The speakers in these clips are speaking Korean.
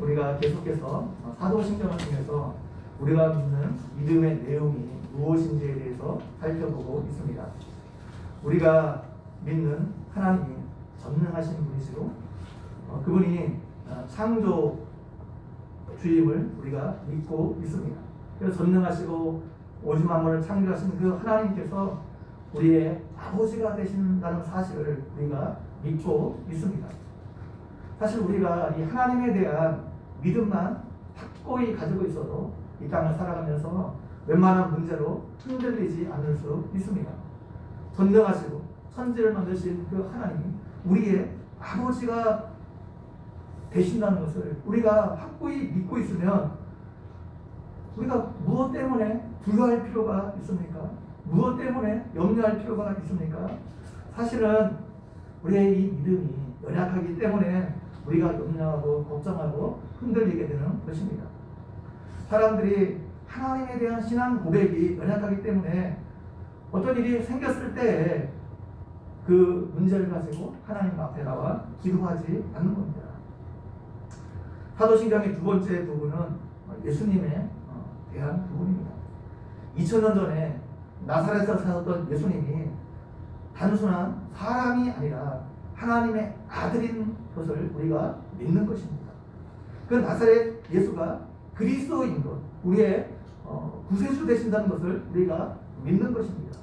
우리가 계속해서 사도신경을 통해서 우리가 믿는 믿음의 내용이 무엇인지에 대해서 살펴보고 있습니다. 우리가 믿는 하나님이 전능하신 분이시고 그분이 창조주임을 우리가 믿고 있습니다. 그래서 전능하시고 오직 만물을 창조하신 그 하나님께서 우리의 아버지가 되신다는 사실을 우리가 믿고 있습니다. 사실 우리가 이 하나님에 대한 믿음만 확고히 가지고 있어도 이 땅을 살아가면서 웬만한 문제로 흔들리지 않을 수 있습니다. 전능하시고 천지를 만드신 그 하나님이 우리의 아버지가 되신다는 것을 우리가 확고히 믿고 있으면 우리가 무엇 때문에 두려워할 필요가 있습니까? 무엇 때문에 염려할 필요가 있습니까? 사실은 우리의 이 믿음이 연약하기 때문에 우리가 염려하고 걱정하고 흔들리게 되는 것입니다. 사람들이 하나님에 대한 신앙 고백이 연약하기 때문에 어떤 일이 생겼을 때 그 문제를 가지고 하나님 앞에 나와 기도하지 않는 겁니다. 사도신경의 두 번째 부분은 예수님에 대한 부분입니다. 2000년 전에 나사렛에서 사셨던 예수님이 단순한 사람이 아니라 하나님의 아들인 것을 우리가 믿는 것입니다. 그 나사렛 예수가 그리스도인 것, 우리의 구세주 되신다는 것을 우리가 믿는 것입니다.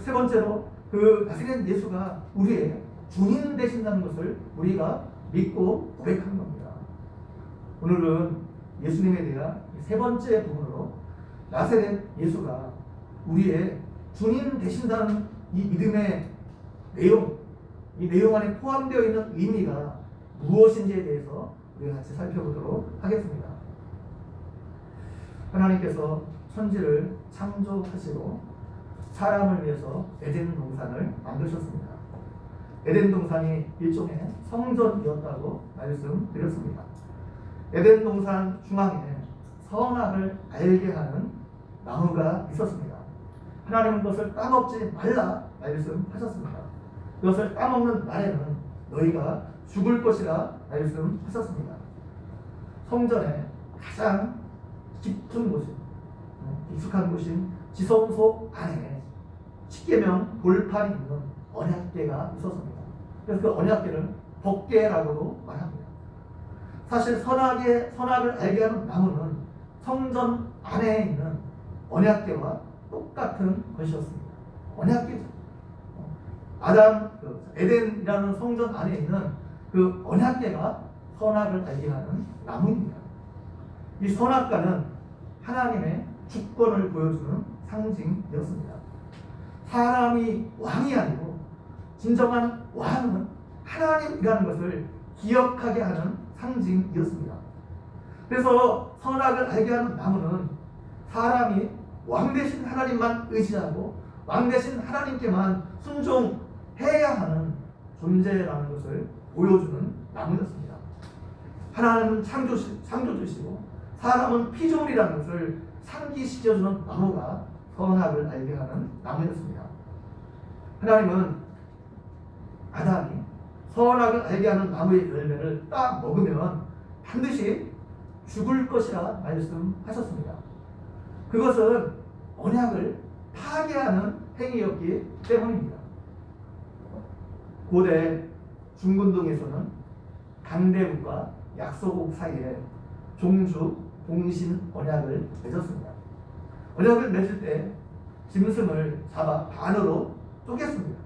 세 번째로 그 나사렛 예수가 우리의 주님 되신다는 것을 우리가 믿고 고백하는 겁니다. 오늘은 예수님에 대한 세 번째 부분으로 나사렛 예수가 우리의 주님 되신다는 이 믿음의 내용, 이 내용 안에 포함되어 있는 의미가 무엇인지에 대해서 우리가 같이 살펴보도록 하겠습니다. 하나님께서 천지를 창조하시고 사람을 위해서 에덴 동산을 만드셨습니다. 에덴 동산이 일종의 성전이었다고 말씀드렸습니다. 에덴 동산 중앙에 선악을 알게 하는 나무가 있었습니다. 하나님은 그것을 따먹지 말라 말씀하셨습니다. 그것을 따먹는 날에는 너희가 죽을 것이라 말씀하셨습니다. 성전의 가장 깊은 곳인, 깊숙한 곳인 지성소 안에 십계명 돌판이 있는 언약궤가 있었습니다. 그래서 그 언약궤를 법궤라고도 말합니다. 사실 선악을 알게 하는 나무는 성전 안에 있는 언약궤와 똑같은 것이었습니다. 언약궤죠. 에덴이라는 성전 안에 있는 그 언약궤가 선악을 알게 하는 나무입니다. 이 선악과는 하나님의 주권을 보여주는 상징이었습니다. 사람이 왕이 아니고 진정한 왕은 하나님이라는 것을 기억하게 하는 상징이었습니다. 그래서 선악을 알게 하는 나무는 사람이 왕 되신 하나님만 의지하고 왕 되신 하나님께만 순종해야 하는 존재라는 것을 보여주는 나무였습니다. 하나님은 창조주시고 사람은 피조물이라는 것을 상기시켜주는 나무가 선악을 알게 하는 나무였습니다. 하나님은 아담이 선악을 알게 하는 나무의 열매를 딱 먹으면 반드시 죽을 것이라 말씀하셨습니다. 그것은 언약을 파괴하는 행위였기 때문입니다. 고대 중근동에서는 강대국과 약소국 사이에 종주, 동신 언약을 맺었습니다. 언약을 맺을 때 짐승을 잡아 반으로 쪼갰습니다.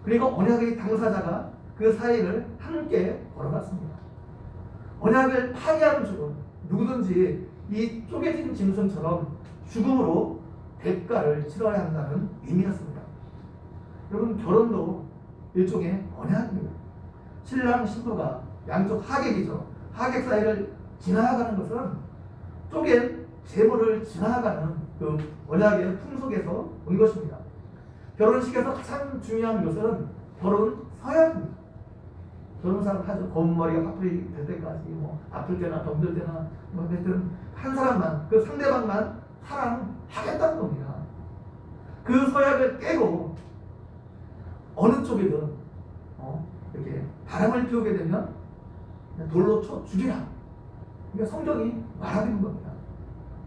그리고 언약의 당사자가 그 사이를 함께 걸어갔습니다. 언약을 파괴하는 죽음, 누구든지 이 쪼개진 짐승처럼 죽음으로 대가를 치러야 한다는 의미였습니다. 여러분, 결혼도 일종의 언약입니다. 신랑 신부가 양쪽 하객이죠. 하객 사이를 지나가는 것은 쪼갠 재물을 지나가는 그 언약의 풍속에서 온 것입니다. 결혼식에서 가장 중요한 것은 결혼 서약입니다. 결혼 사람 하죠. 검은 머리가 화풀이 될 때까지 아플 때나 병들 때나 하여튼 한 사람만, 그 상대방만 사랑하겠다는 겁니다. 그 서약을 깨고 어느 쪽이든 이렇게 바람을 피우게 되면 돌로 쳐 죽이라. 이게 성경이 말하고 있는 겁니다.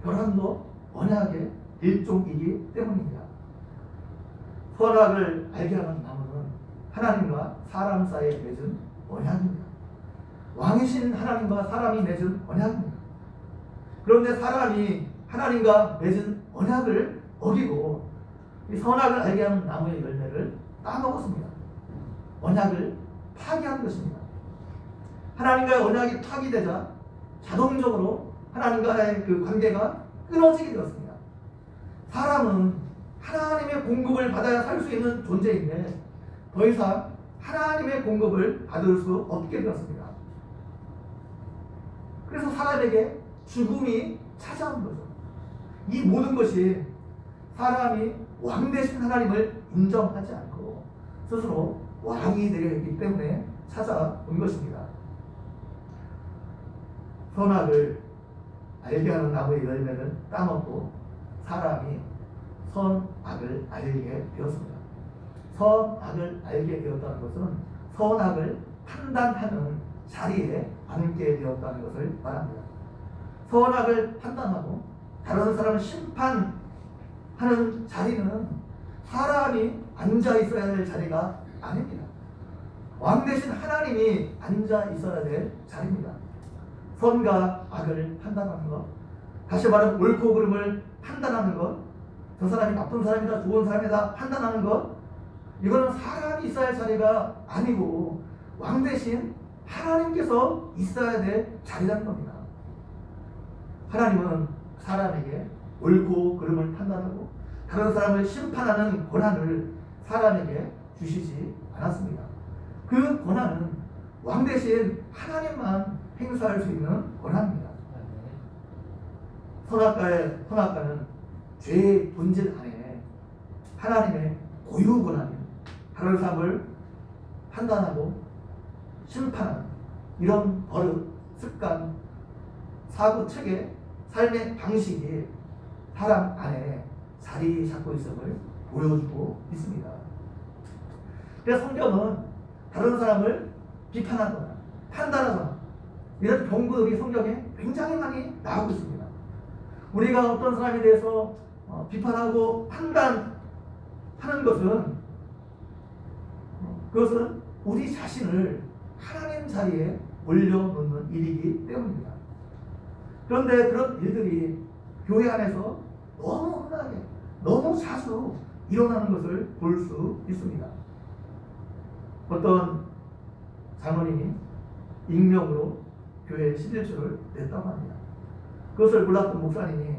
벼랑도 언약의 일종이기 때문입니다. 선악을 알게 하는 나무는 하나님과 사람 사이에 맺은 언약입니다. 왕이신 하나님과 사람이 맺은 언약입니다. 그런데 사람이 하나님과 맺은 언약을 어기고 이 선악을 알게 하는 나무의 열매를 따먹었습니다. 언약을 파기한 것입니다. 하나님과의 언약이 파기되자 자동적으로 하나님과의 그 관계가 끊어지게 되었습니다. 사람은 하나님의 공급을 받아야 살 수 있는 존재인데 더 이상 하나님의 공급을 받을 수 없게 되었습니다. 그래서 사람에게 죽음이 찾아온 거죠. 이 모든 것이 사람이 왕 되신 하나님을 인정하지 않고 스스로 왕이 되려 했기 때문에 찾아온 것입니다. 선악을 알게 하는 나무의 열매를 따먹고 사람이 선악을 알게 되었습니다. 선악을 알게 되었다는 것은 선악을 판단하는 자리에 앉게 되었다는 것을 말합니다. 선악을 판단하고 다른 사람을 심판하는 자리는 사람이 앉아 있어야 될 자리가 아닙니다. 왕 대신 하나님이 앉아 있어야 될 자리입니다. 선과 악을 판단하는 것, 다시 말하면 옳고 그름을 판단하는 것, 저 사람이 나쁜 사람이다 좋은 사람이다 판단하는 것, 이거는 사람이 있어야 할 자리가 아니고 왕 대신 하나님께서 있어야 될 자리라는 겁니다. 하나님은 사람에게 옳고 그름을 판단하고 다른 사람을 심판하는 권한을 사람에게 주시지 않았습니다. 그 권한은 왕 대신 하나님만 행사할 수 있는 권한입니다. 선악과는 죄의 본질 안에 하나님의 고유 권한이 다른 사람을 판단하고 심판하는 이런 버릇, 습관, 사고 체계, 삶의 방식이 사람 안에 자리 잡고 있음을 보여주고 있습니다. 그래서 성경은 다른 사람을 비판하거나 판단하거나 이런 경고들이 성경에 굉장히 많이 나오고 있습니다. 우리가 어떤 사람에 대해서 비판하고 판단하는 그것은 우리 자신을 하나님 자리에 올려놓는 일이기 때문입니다. 그런데 그런 일들이 교회 안에서 너무 흔하게 너무 자주 일어나는 것을 볼 수 있습니다. 어떤 장로님이 익명으로 교회에 11조를 냈다고 합니다. 그것을 몰랐던 목사님이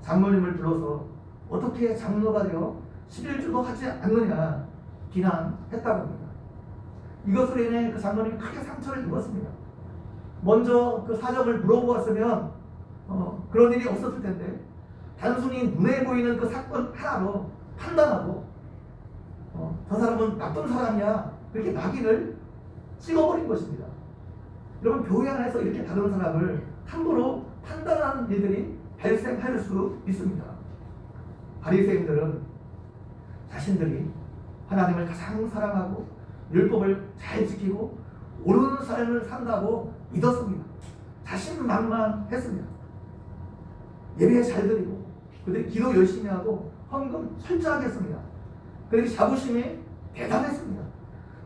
장로님을 불러서 어떻게 장로가 되어 11조도 하지 않느냐 비난했다고 합니다. 이것으로 인해 그 장로님이 크게 상처를 입었습니다. 먼저 그 사정을 물어보았으면 그런 일이 없었을 텐데 단순히 눈에 보이는 그 사건 하나로 판단하고 저 사람은 나쁜 사람이야 그렇게 낙인을 찍어버린 것입니다. 여러분 교회 안에서 이렇게 다른 사람을 함부로 판단하는 일들이 발생할 수 있습니다. 바리새인들은 자신들이 하나님을 가장 사랑하고 율법을 잘 지키고 옳은 삶을 산다고 믿었습니다. 자신만만했습니다. 예배 잘 드리고 그들이 기도 열심히 하고 헌금 철저하게 했습니다. 그들이 자부심이 대단했습니다.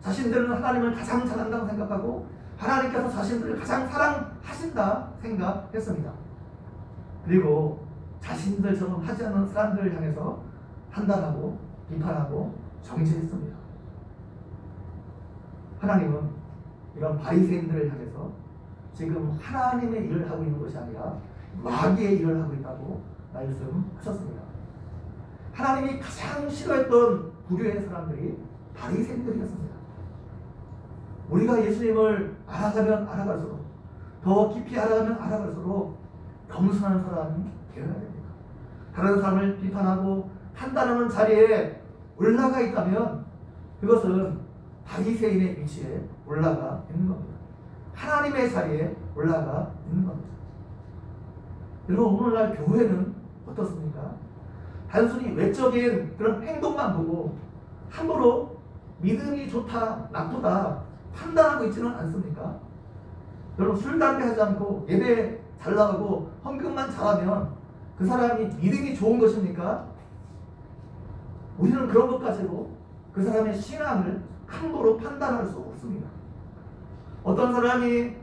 자신들은 하나님을 가장 잘한다고 생각하고 하나님께서 자신들을 가장 사랑하신다 생각했습니다. 그리고 자신들처럼 하지 않는 사람들을 향해서 판단하고 비판하고 정죄했습니다. 하나님은 이런 바리새인들을 향해서 지금 하나님의 일을 하고 있는 것이 아니라 마귀의 일을 하고 있다고 말씀하셨습니다. 하나님이 가장 싫어했던 부류의 사람들이 바리새인들이었습니다. 우리가 예수님을 알아가면 알아갈수록 더 깊이 알아가면 알아갈수록 겸손한 사람이 되어야 됩니다. 다른 사람을 비판하고 판단하는 자리에 올라가 있다면 그것은 바리새인의 위치에 올라가 있는 겁니다. 하나님의 자리에 올라가 있는 겁니다. 여러분 오늘날 교회는 어떻습니까? 단순히 외적인 그런 행동만 보고 함부로 믿음이 좋다 나쁘다 판단하고 있지는 않습니까? 여러분 술 담배 하지 않고 예배 잘 나가고 헌금만 잘하면 그 사람이 믿음이 좋은 것입니까? 우리는 그런 것 가지고 그 사람의 신앙을 함부로 판단할 수 없습니다. 어떤 사람이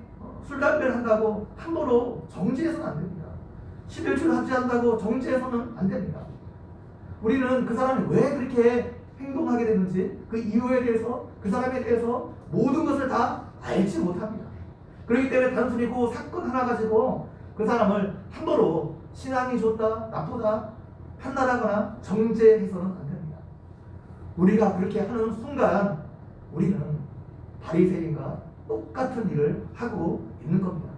술 담배를 한다고 함부로 정죄해서는 안 됩니다. 11줄 하지 않는다고 정죄해서는 안 됩니다. 우리는 그 사람이 왜 그렇게 행동하게 됐는지 그 이유에 대해서 그 사람에 대해서 모든 것을 다 알지 못합니다. 그렇기 때문에 단순히 그 사건 하나 가지고 그 사람을 함부로 신앙이 좋다 나쁘다 판단하거나 정죄해서는 안 됩니다. 우리가 그렇게 하는 순간 우리는 바리새인과 똑같은 일을 하고 있는 겁니다.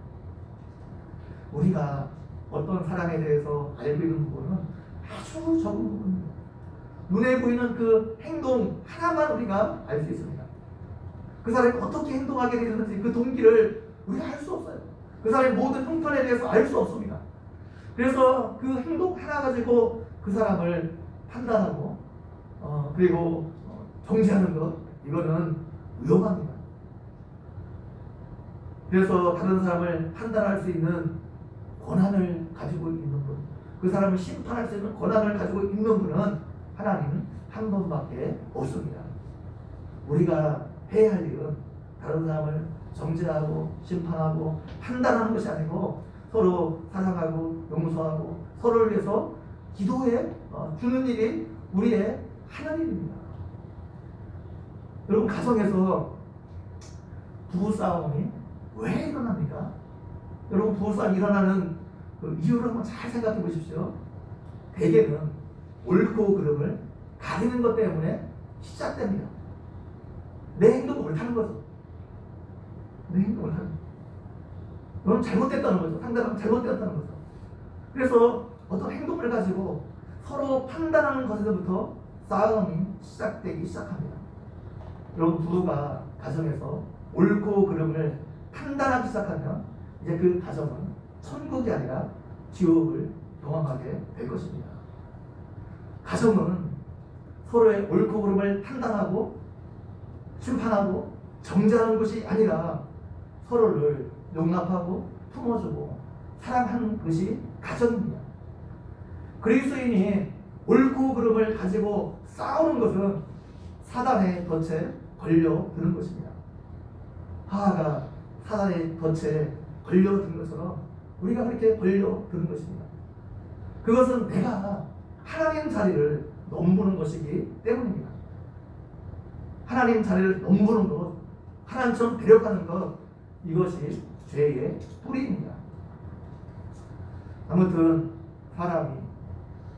우리가 어떤 사람에 대해서 알고 있는 부분은 아주 적은 부분입니다. 눈에 보이는 그 행동 하나만 우리가 알 수 있습니다. 그 사람이 어떻게 행동하게 되는지 그 동기를 우리가 알 수 없어요. 그 사람의 모든 형편에 대해서 알 수 없습니다. 그래서 그 행동 하나 가지고 그 사람을 판단하고 그리고 정죄하는 것 이거는 위험합니다. 그래서 다른 사람을 판단할 수 있는 권한을 가지고 있는 분, 그 사람을 심판할 수 있는 권한을 가지고 있는 분은 하나님 한 분밖에 없습니다. 우리가 해야 할 일은 다른 사람을 정죄하고 심판하고 판단하는 것이 아니고 서로 사랑하고 용서하고 서로를 위해서 기도해 주는 일이 우리의 하는 일입니다. 여러분 가정에서 부부싸움이 왜 일어납니까? 여러분 부부싸움이 일어나는 그 이유를 한번 잘 생각해 보십시오. 대개는 옳고 그름을 가리는 것 때문에 시작됩니다. 내 행동을 옳다는 거죠. 내 행동을 옳다는 거죠. 너는 잘못됐다는 거죠. 상대방은 잘못됐다는 거죠. 그래서 어떤 행동을 가지고 서로 판단하는 것에서부터 싸움이 시작되기 시작합니다. 여러분 부부가 가정에서 옳고 그름을 판단하기 시작하면 이제 그 가정은 천국이 아니라 지옥을 경험하게 될 것입니다. 가정은 서로의 옳고 그름을 판단하고 심판하고 정죄하는 것이 아니라 서로를 용납하고 품어주고 사랑하는 것이 가정입니다. 그리스도인이 옳고 그름을 가지고 싸우는 것은 사단의 덫에 걸려드는 것입니다. 하하가 사단의 덫에 걸려든 것처럼 우리가 그렇게 걸려드는 것입니다. 그것은 내가 하나님 자리를 넘보는 것이기 때문입니다. 하나님 자리를 넘보는 것, 하나님처럼 배려하는 것, 이것이 죄의 뿌리입니다. 아무튼 사람이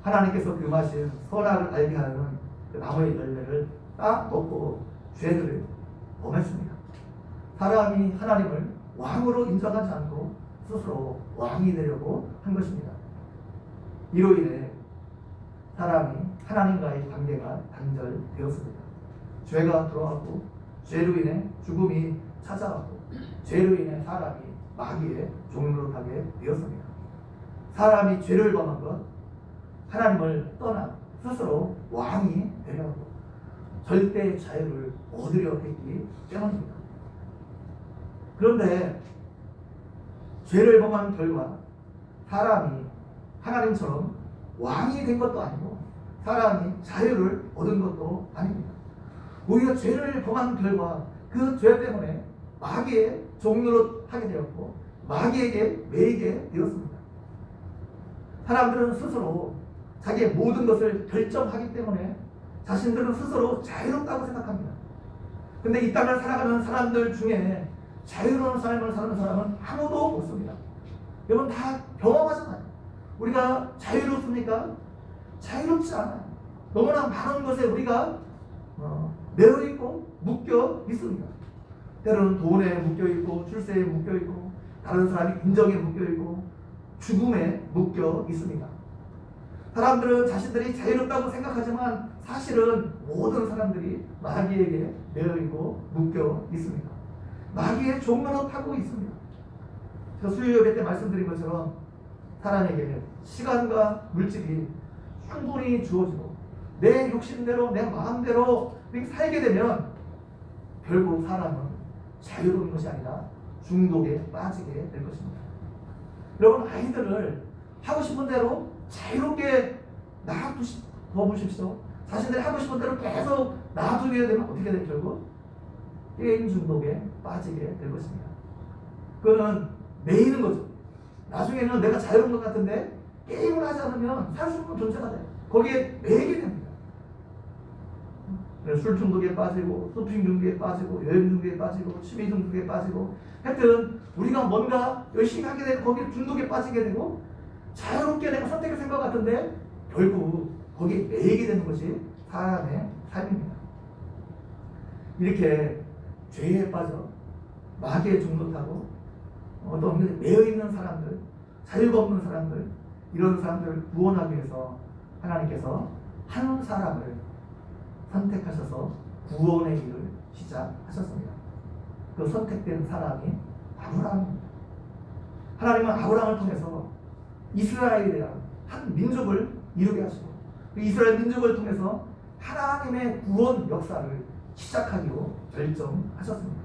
하나님께서 금하신 선악을 알게 하는 그 나무의 열매를 딱 먹고 죄를 범했습니다. 사람이 하나님을 왕으로 인정하지 않고 스스로 왕이 되려고 한 것입니다. 이로 인해 사람이 하나님과의 관계가 단절되었습니다. 죄가 들어왔고 죄로 인해 죽음이 찾아왔고 죄로 인해 사람이 마귀의 종노릇하게 되었습니다. 사람이 죄를 범한 것, 하나님을 떠나 스스로 왕이 되려고 절대 자유를 얻으려 했기 때문입니다. 그런데 죄를 범한 결과 사람이 하나님처럼 왕이 된 것도 아니고 사람이 자유를 얻은 것도 아닙니다. 오히려 죄를 범한 결과 그 죄 때문에 마귀의 종노릇 하게 되었고 마귀에게 매이게 되었습니다. 사람들은 스스로 자기의 모든 것을 결정하기 때문에 자신들은 스스로 자유롭다고 생각합니다. 근데 이 땅을 살아가는 사람들 중에 자유로운 삶을 사는 사람은 아무도 없습니다. 여러분 다 경험하잖아요. 우리가 자유롭습니까? 자유롭지 않아요. 너무나 많은 것에 우리가 매여있고 묶여 있습니다. 때로는 돈에 묶여 있고 출세에 묶여 있고 다른 사람이 인정에 묶여 있고 죽음에 묶여 있습니다. 사람들은 자신들이 자유롭다고 생각하지만 사실은 모든 사람들이 마귀에게 매여있고 묶여 있습니다. 마귀의 종노릇하고 있습니다. 제가 수요 예배 때 말씀드린 것처럼 사람에게 시간과 물질이 충분히 주어지고 내 욕심대로 내 마음대로 살게 되면 결국 사람은 자유로운 것이 아니라 중독에 빠지게 될 것입니다. 여러분, 아이들을 하고 싶은 대로 자유롭게 놔두십시오. 자신들이 하고 싶은 대로 계속 놔두게 되면 어떻게 될까요? 결국 게임 중독에 빠지게 될 것입니다. 그거는 매이는 거죠. 나중에는 내가 자유로운 것 같은데 게임을 하지 않으면 살 수 없는 존재가 돼요. 거기에 매이게 됩니다. 술 중독에 빠지고, 쇼핑 중독에 빠지고, 여행 중독에 빠지고, 취미 중독에 빠지고, 하여튼 우리가 뭔가 열심히 하게 되고 거기에 중독에 빠지게 되고, 자유롭게 내가 선택했을 것 같은데 결국 거기에 매이게 되는 것이 사람의 삶입니다. 이렇게 죄에 빠져 마귀에 중독하고 어떤 매여있는 사람들, 자유가 없는 사람들, 이런 사람들을 구원하기 위해서 하나님께서 한 사람을 선택하셔서 구원의 일을 시작하셨습니다. 그 선택된 사람이 아브라함입니다. 하나님은 아브라함을 통해서 이스라엘이라는 한 민족을 이루게 하시고, 그 이스라엘 민족을 통해서 하나님의 구원 역사를 시작하기로 결정하셨습니다.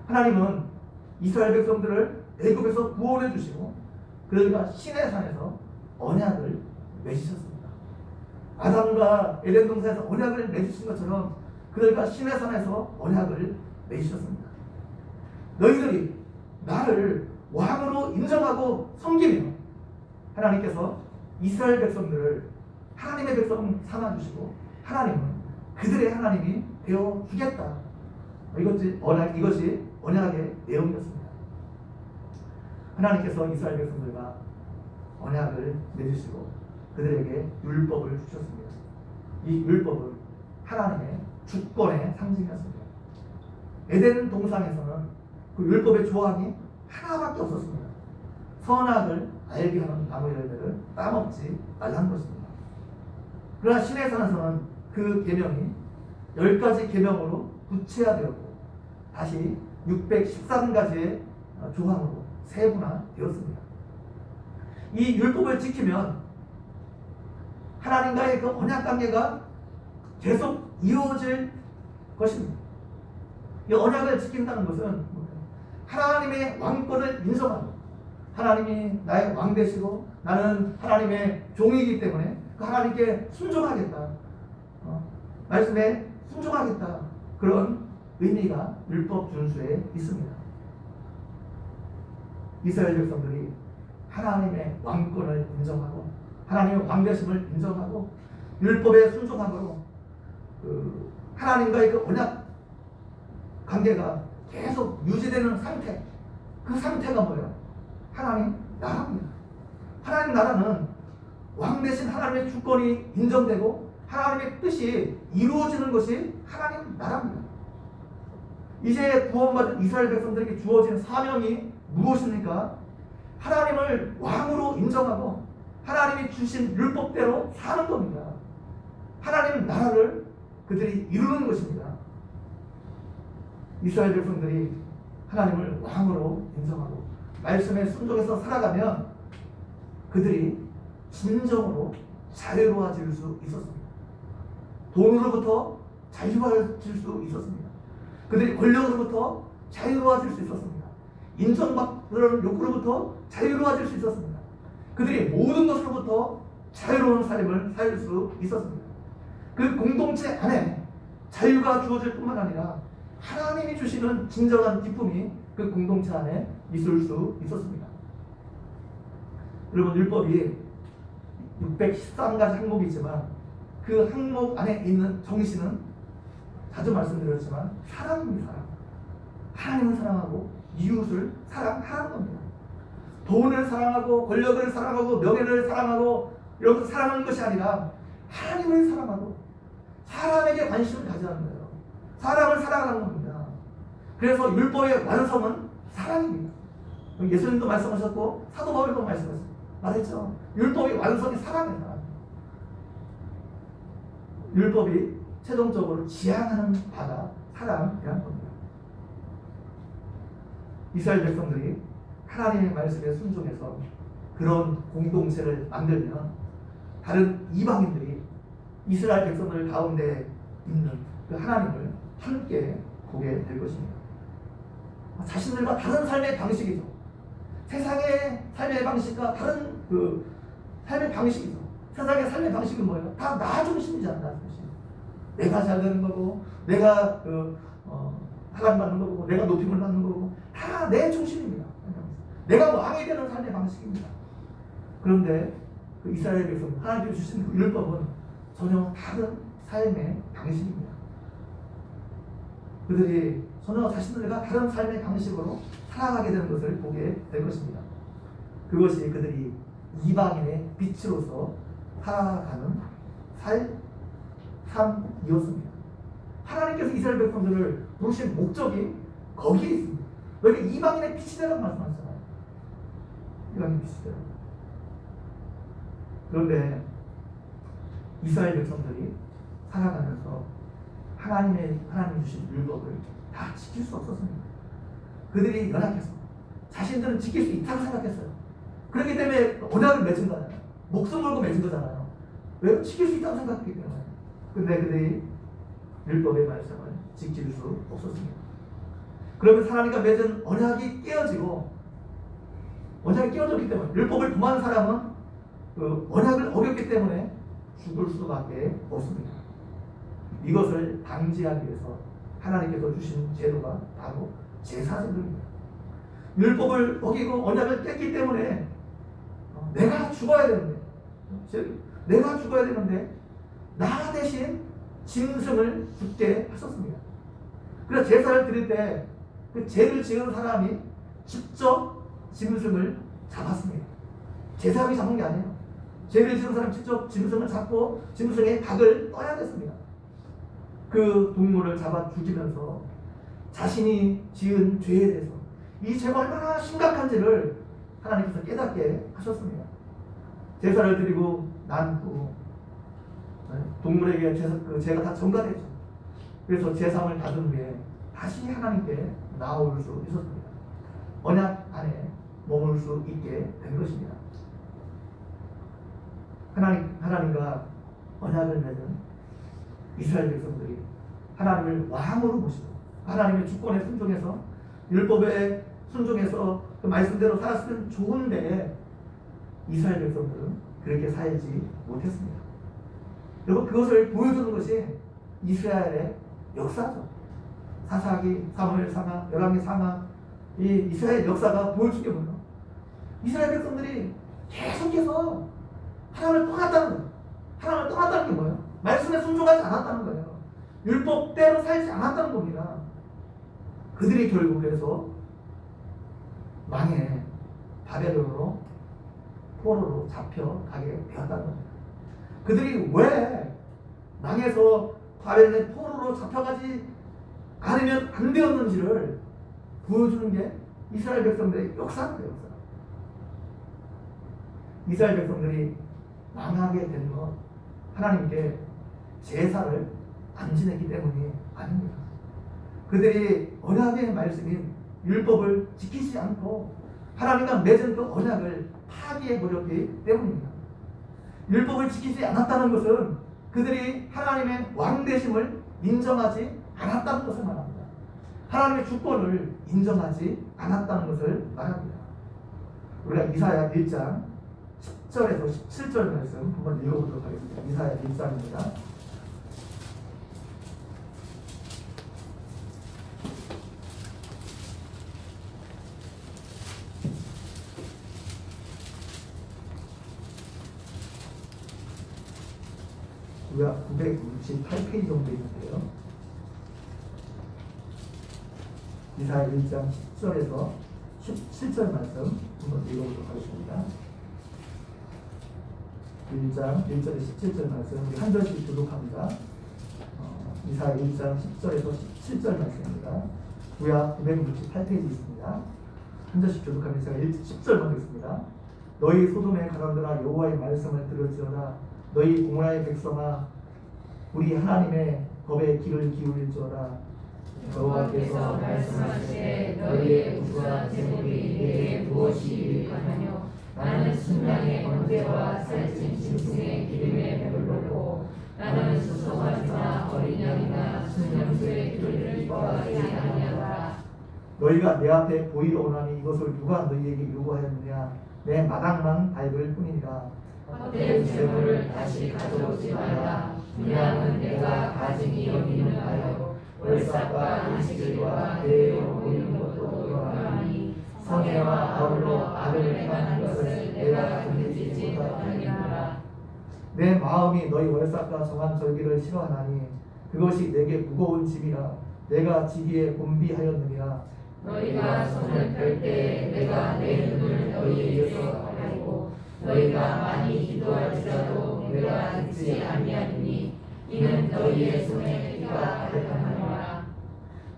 하나님은 이스라엘 백성들을 애굽에서 구원해 주시고 그들과 시내 산에서 언약을 맺으셨습니다. 아담과 에덴 동산에서 언약을 맺으신 것처럼 그들과 시내 산에서 언약을 맺으셨습니다. 너희들이 나를 왕으로 인정하고 섬기며 하나님께서 이스라엘 백성들을 하나님의 백성 삼아주시고 하나님은 그들의 하나님이 되어주겠다. 이것이 언약의 내용이었습니다. 하나님께서 이스라엘 백성들과 언약을 맺으시고 그들에게 율법을 주셨습니다. 이 율법은 하나님의 주권의 상징이었습니다. 에덴 동산에서는 그 율법의 조항이 하나밖에 없었습니다. 선악을 알게 하는 나무 열매를 따먹지 말라는 것입니다. 그러나 시내산에서는 그 계명이 10가지 계명으로 구체화되었고 다시 613가지의 조항으로 세분화되었습니다. 이 율법을 지키면 하나님과의 그 언약 관계가 계속 이루어질 것입니다. 이 언약을 지킨다는 것은 하나님의 왕권을 인정하고 하나님이 나의 왕 되시고 나는 하나님의 종이기 때문에 그 하나님께 순종하겠다. 말씀에 순종하겠다. 그런 의미가 율법 준수에 있습니다. 이스라엘 백성들이 하나님의 왕권을 인정하고 하나님의 왕되심을 인정하고 율법에 순종함으로 하나님과의 그 언약 관계가 계속 유지되는 상태, 그 상태가 뭐예요? 하나님 나라입니다. 하나님 나라는 왕 대신 하나님의 주권이 인정되고 하나님의 뜻이 이루어지는 것이 하나님 나라입니다. 이제 구원받은 이스라엘 백성들에게 주어진 사명이 무엇입니까? 하나님을 왕으로 인정하고 하나님이 주신 율법대로 사는 겁니다. 하나님 나라를 그들이 이루는 것입니다. 이스라엘 백성들이 하나님을 왕으로 인정하고 말씀에 순종해서 살아가면 그들이 진정으로 자유로워질 수 있었습니다. 돈으로부터 자유로워질 수 있었습니다. 그들이 권력으로부터 자유로워질 수 있었습니다. 인정받는 욕구로부터 자유로워질 수 있었습니다. 그들이 모든 것으로부터 자유로운 삶을 살 수 있었습니다. 그 공동체 안에 자유가 주어질 뿐만 아니라 하나님이 주시는 진정한 기쁨이 그 공동체 안에 있을 수 있었습니다. 여러분, 율법이 613가지 항목이지만 그 항목 안에 있는 정신은 자주 말씀드렸지만 사랑입니다. 사랑. 하나님을 사랑하고 이웃을 사랑하는 겁니다. 돈을 사랑하고 권력을 사랑하고 명예를 사랑하고 이런 것 사랑하는 것이 아니라 하나님을 사랑하고 사람에게 관심을 가져야 하는 거예요. 사람을 사랑하는 겁니다. 그래서 율법의 완성은 사랑입니다. 예수님도 말씀하셨고 사도 바울도 말했죠. 율법의 완성이 사랑이다. 율법이 최종적으로 지향하는 바가 사랑이라는 겁니다. 이스라엘 백성들이 하나님의 말씀에 순종해서 그런 공동체를 만들면 다른 이방인들이 이스라엘 백성들 가운데 있는 그 하나님을 함께 보게 될 것입니다. 자신들과 다른 삶의 방식이죠. 세상의 삶의 방식과 다른 그 삶의 방식이죠. 세상의 삶의 방식은 뭐예요? 다 나 중심이잖아. 나 중심. 내가 잘 되는 거고, 내가 하강 받는 거고, 내가 높임을 받는 거고, 다 내 중심입니다. 내가 왕이 되는 삶의 방식입니다. 그런데 그 이스라엘 백성, 하나님께서 주신 그 율법은 전혀 다른 삶의 방식입니다. 그들이 전혀 자신들과 다른 삶의 방식으로 살아가게 되는 것을 보게 될 것입니다. 그것이 그들이 이방인의 빛으로서 살아가는 삶이었습니다. 하나님께서 이스라엘 백성들을 부르신 목적이 거기에 있습니다. 너희가 이방인의 빛이 되라고 말씀하셨잖아요. 이방인의 빛이 되라고. 그런데 이스라엘 백성들이 살아가면서 하나님 주신 율법을 다 지킬 수 없었습니다. 그들이 연약해서 자신들은 지킬 수 있다고 생각했어요. 그렇기 때문에 언약을 맺은 거잖아요. 목숨 걸고 맺은 거잖아요. 왜? 지킬 수 있다고 생각했기 때문에. 근데 그들이 율법의 말씀을 지킬 수 없었습니다. 그러면 하나님과 맺은 언약이 깨어지고, 언약이 깨어졌기 때문에 율법을 범한 사람은 그 언약을 어겼기 때문에 죽을 수밖에 없습니다. 이것을 방지하기 위해서 하나님께서 주신 제도가 바로 제사제도입니다. 율법을 어기고 언약을 깼기 때문에 내가 죽어야 되는데, 나 대신 짐승을 죽게 하셨습니다. 그래서 제사를 드릴 때 그 죄를 지은 사람이 직접 짐승을 잡았습니다. 제사장이 잡은 게 아니에요. 죄를 지은 사람이 직접 짐승을 잡고 짐승의 각을 떠야 됐습니다. 그 동물을 잡아 죽이면서 자신이 지은 죄에 대해서 이 죄가 얼마나 심각한지를 하나님께서 깨닫게 하셨습니다. 제사를 드리고 난 후 동물에게 죄가 다 전가되죠. 그래서 제사함을 받은 후에 다시 하나님께 나올 수 있었습니다. 언약 안에 머물 수 있게 된 것입니다. 하나님과 언약을 맺은 이스라엘 백성들이 하나님을 왕으로 모시고 하나님의 주권에 순종해서 율법에 순종해서 그 말씀대로 살았으면 좋은데 이스라엘 백성들은 그렇게 살지 못했습니다. 여러분, 그것을 보여주는 것이 이스라엘의 역사죠. 사사기, 사무엘상하, 열왕기 상하, 이 이스라엘 역사가 보여준 게 뭐예요? 이스라엘 백성들이 계속해서 하나님을 떠났다는 거예요. 하나님을 떠났다는 게 뭐예요? 말씀에 순종하지 않았다는 거예요. 율법대로 살지 않았다는 겁니다. 그들이 결국 그래서 망해 바벨론으로 포로로 잡혀가게 되었다는 겁니다. 그들이 왜 망해서 바벨론의 포로로 잡혀가지 않으면 안 되었는지를 보여주는 게 이스라엘 백성들의 역사입니다. 역사. 이스라엘 백성들이 망하게 된 것, 하나님께 제사를 안 지냈기 때문이 아닙니다. 그들이 언약의 말씀인 율법을 지키지 않고 하나님과 맺은 그 언약을 파기해버렸기 때문입니다. 율법을 지키지 않았다는 것은 그들이 하나님의 왕되심을 인정하지 않았다는 것을 말합니다. 하나님의 주권을 인정하지 않았다는 것을 말합니다. 우리가 이사야 1장 10절에서 17절 말씀 한번 읽어보도록 하겠습니다. 이사야 1장입니다. 우리가 968페이지 정도 있는데요. 이사야 1장 10절에서 17절 말씀 한번 읽어보도록 하겠습니다. 1장 1절에 17절 말씀 우리 한 절씩 교독합니다. 이사야 1장 10절에서 17절 말씀입니다. 구약 968페이지 있습니다. 한 절씩 교독하면서 제가 10절 보겠습니다. 너희 소돔의 가난들아 여호와의 말씀을 들을지어다. 너희 고모라의 백성아 우리 하나님의 법에 귀를 기울일지어다. 여호와께서 말씀하시되 너희의 구주와 제물이 내게 무엇이 유익하느뇨. 나는 순양의 번제와 살찐 짐승의 기름에 배불렀고 나는 수송아지나 어린 양이나 순염소의 기름을 기뻐하지 아니하노라. 너희가 내 앞에 보이러 오나니 이것을 누가 너희에게 요구하였느냐? 내 마당만 밟을 뿐이니라. 헛된 재물을 다시 가져오지 말라. 분양은 내가 가증히 여기는 바요. 월삭과 안식일과 대회로 모이는 것도 요하니 성회와 아울러 악을 행하는 것을 내가 건드리지 못하리라. 내 마음이 너희 월삭과 정한 절기를 싫어하나니 그것이 내게 무거운 짐이라 내가 지기에 곤비하였느니라. 너희가 손을 펼 때에 내가 내 눈을 너희에게서 가리고 너희가 많이 기도할지라도 내가 듣지 아니하리니 이는 너희의 손에 피가 가득하노라.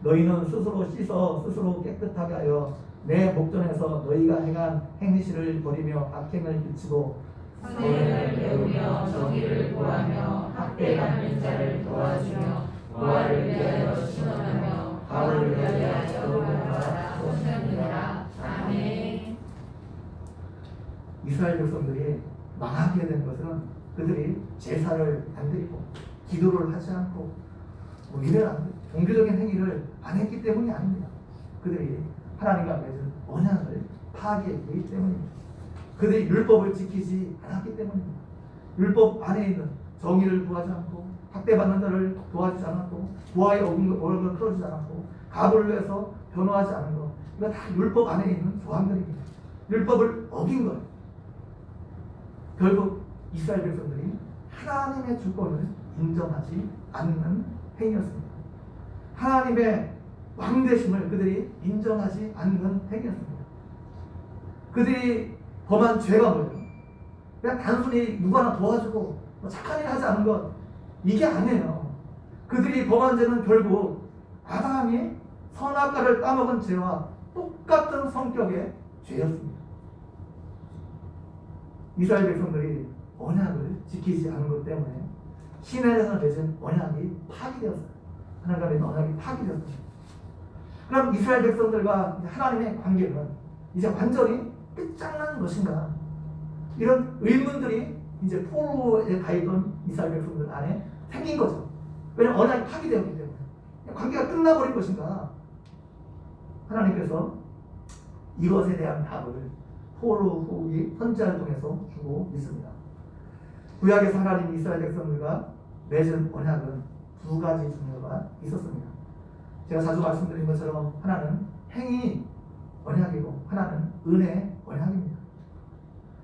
너희는 스스로 씻어 스스로 깨끗하게 하여 내 목전에서 너희가 행한 행실을 버리며 악행을 그치고 선행을 배우며 정의를 구하며 학대받는 자를 도와주며 보화를 위하여 신원하며 가을 위하여 겨울하라 소천이라. 아멘. 이스라엘 백성들이 망하게 된 것은 그들이 제사를 안 드리고 기도를 하지 않고 뭐 이런 종교적인 행위를 안 했기 때문이 아닙니다. 그들이 하나님과 맺은 언약을 파괴했기 때문입니다. 그들이 율법을 지키지 않았기 때문입니다. 율법 안에 있는 정의를 구하지 않고 학대받는 자를 도와주지 않았고 부하의 어금을 풀어주지 않았고 가부를 위해서 변호하지 않은 것, 이거 다 율법 안에 있는 조항들입니다. 율법을 어긴 거예요. 결국 이스라엘 백성들이 하나님의 주권을 인정하지 않는 행위였습니다. 하나님의 왕되심을 그들이 인정하지 않는 행위였습니다. 그들이 범한 죄가 뭐예요? 그냥 단순히 누구 하나 도와주고 착한 일 하지 않은 것, 이게 아니에요. 그들이 범한 죄는 결국 아담이 선악과를 따먹은 죄와 똑같은 성격의 죄였습니다. 이스라엘 백성들이 언약을 지키지 않은 것 때문에 시내에서 맺은 언약이 파기되었어요. 하나님과 맺은 언약이 파기되었습니다. 그럼 이스라엘 백성들과 하나님의 관계는 이제 완전히 끝장난 것인가? 이런 의문들이 이제 포로에 가 있던 이스라엘 백성들 안에 생긴 거죠. 왜냐하면 언약이 파기되었기 때문에 관계가 끝나버린 것인가? 하나님께서 이것에 대한 답을 포로 후기 선지자를 통해서 주고 있습니다. 구약에서 하나님 이스라엘 백성들과 맺은 언약은 두 가지 종류가 있었습니다. 제가 자주 말씀드린 것처럼 하나는 행위 언약이고 하나는 은혜 언약입니다.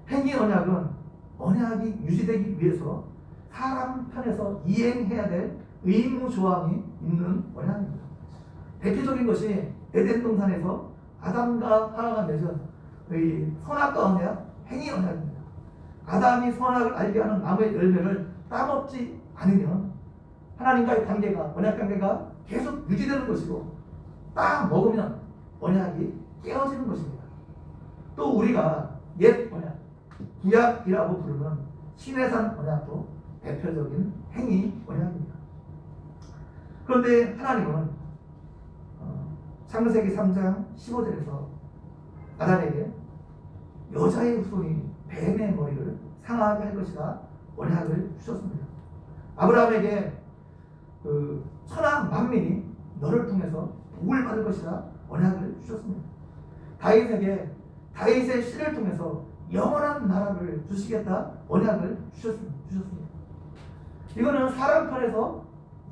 행위 언약은 언약이 유지되기 위해서 사람 편에서 이행해야 될 의무 조항이 있는 언약입니다. 대표적인 것이 에덴 동산에서 아담과 하와가 맺은 선악과 언약, 행위 언약입니다. 아담이 선악을 알게 하는 나무의 열매를 따먹지 않으면 하나님과의 관계가, 언약 관계가 계속 유지되는 것이고 딱 먹으면 언약이 깨어지는 것입니다. 또 우리가 옛 언약, 구약이라고 부르는 시내산 언약도 대표적인 행위 언약입니다. 그런데 하나님은 창세기 3장 15절에서 아담에게 여자의 후손이 뱀의 머리를 상하게 할 것이다 언약을 주셨습니다. 아브라함에게 천하 만민이 너를 통해서 복을 받을 것이다 언약을 주셨습니다. 다윗에게 다윗의 씨를 통해서 영원한 나라를 주시겠다 언약을 주셨습니다. 이거는 사람 편에서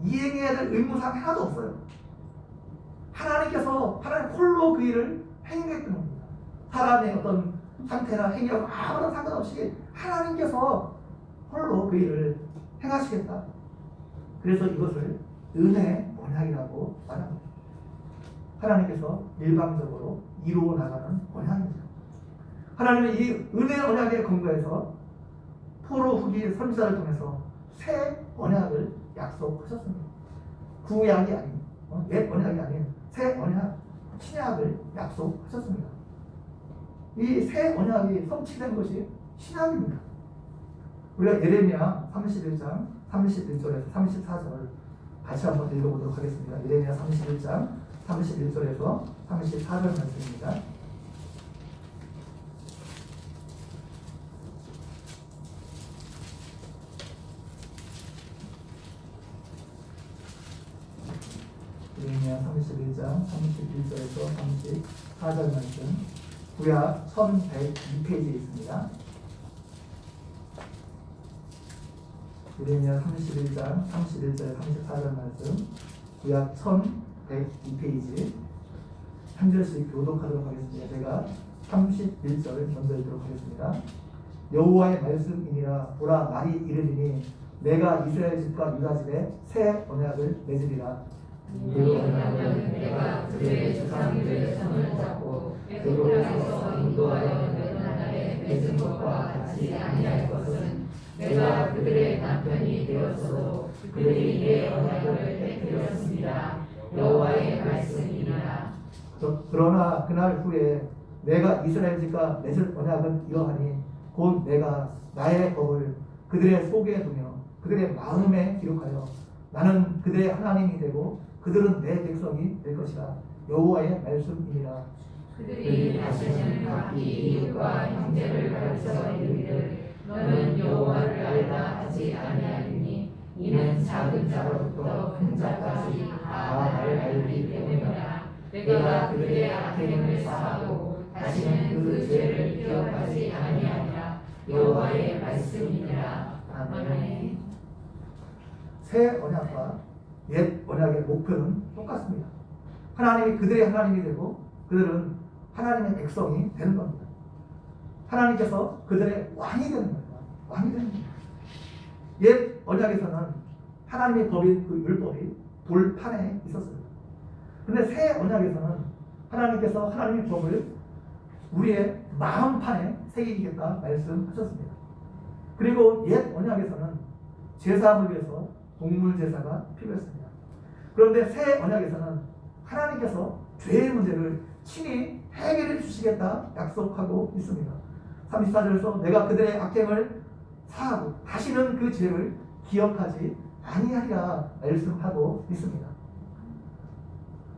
이행해야 될 의무사항 하나도 없어요. 하나님께서 하나님 홀로 그 일을 행했던 겁니다. 사람의 어떤 상태나 행위하고 아무런 상관없이 하나님께서 홀로 그 일을 행하시겠다. 그래서 이것을 은혜 언약이라고 말합니다. 하나님께서 일방적으로 이루어 나가는 언약입니다. 하나님은 이 은혜 언약에 근거해서 포로 후기 선지자를 통해서 새 언약을 약속하셨습니다. 구약이 아닌 옛 언약이 아닌 새 언약, 신약을 약속하셨습니다. 이 새 언약이 성취된 것이 신약입니다. 우리가 예레미야 31장 31절에서 34절 같이 한번 읽어보도록 하겠습니다. 예레미야 31장 31절에서 34절 말씀입니다. 예레미야 31장 31장 31절에서 34절 말씀, 구약 1102페이지에 있습니다. 예레미야 31장 31절 34절 말씀, 구약 1102페이지 한 절씩 교독하도록 하겠습니다. 제가 31절을 먼저 읽도록 하겠습니다. 여호와의 말씀이니라. 보라, 말이 이르리니 내가 이스라엘 집과 유다 집에 새 언약을 맺으리라. 이 언약은 내가 그들의 조상들의 손을 잡고 애굽에서 인도하여 내는 날에 맺은 것과 같이 아니할 것은 내가 그들의 남편이 되었어도 그들이 내 언약을 깨뜨렸습니다. 여호와의 말씀이니라. 그러나 그날 후에 내가 이스라엘 집과 맺을 언약은 이러하니 곧 내가 나의 법을 그들의 속에 두며 그들의 마음에 기록하여 나는 그들의 하나님이 되고 그들은 내 백성이 될 것이라. 여호와의 말씀이니라. 그들이 다시는 각기 이웃과 형제를 가르쳐 이르기를 너는 여호와를 알라 하지 아니하리니 이는 작은 자로부터 큰 자까지 다 나를 알기 때문이라. 내가 그들의 악행을 사하고 다시는 그 죄를 기억하지 아니하리라. 여호와의 말씀이니라. 아멘. 새 언약과 옛 언약의 목표는 똑같습니다. 하나님이 그들의 하나님이 되고 그들은 하나님의 백성이 되는 겁니다. 하나님께서 그들의 왕이 되는 겁니다. 왕이 되는 겁니다. 옛 언약에서는 하나님의 법인 그 율법이 돌판에 있었습니다. 그런데 새 언약에서는 하나님께서 하나님의 법을 우리의 마음판에 새기겠다 말씀하셨습니다. 그리고 옛 언약에서는 제사함을 위해서 동물 제사가 필요했습니다. 그런데 새 언약에서는 하나님께서 죄의 문제를 친히 해결해 주시겠다 약속하고 있습니다. 34절에서 내가 그들의 악행을 사하고 다시는 그 죄를 기억하지 아니하리라 말씀하고 있습니다.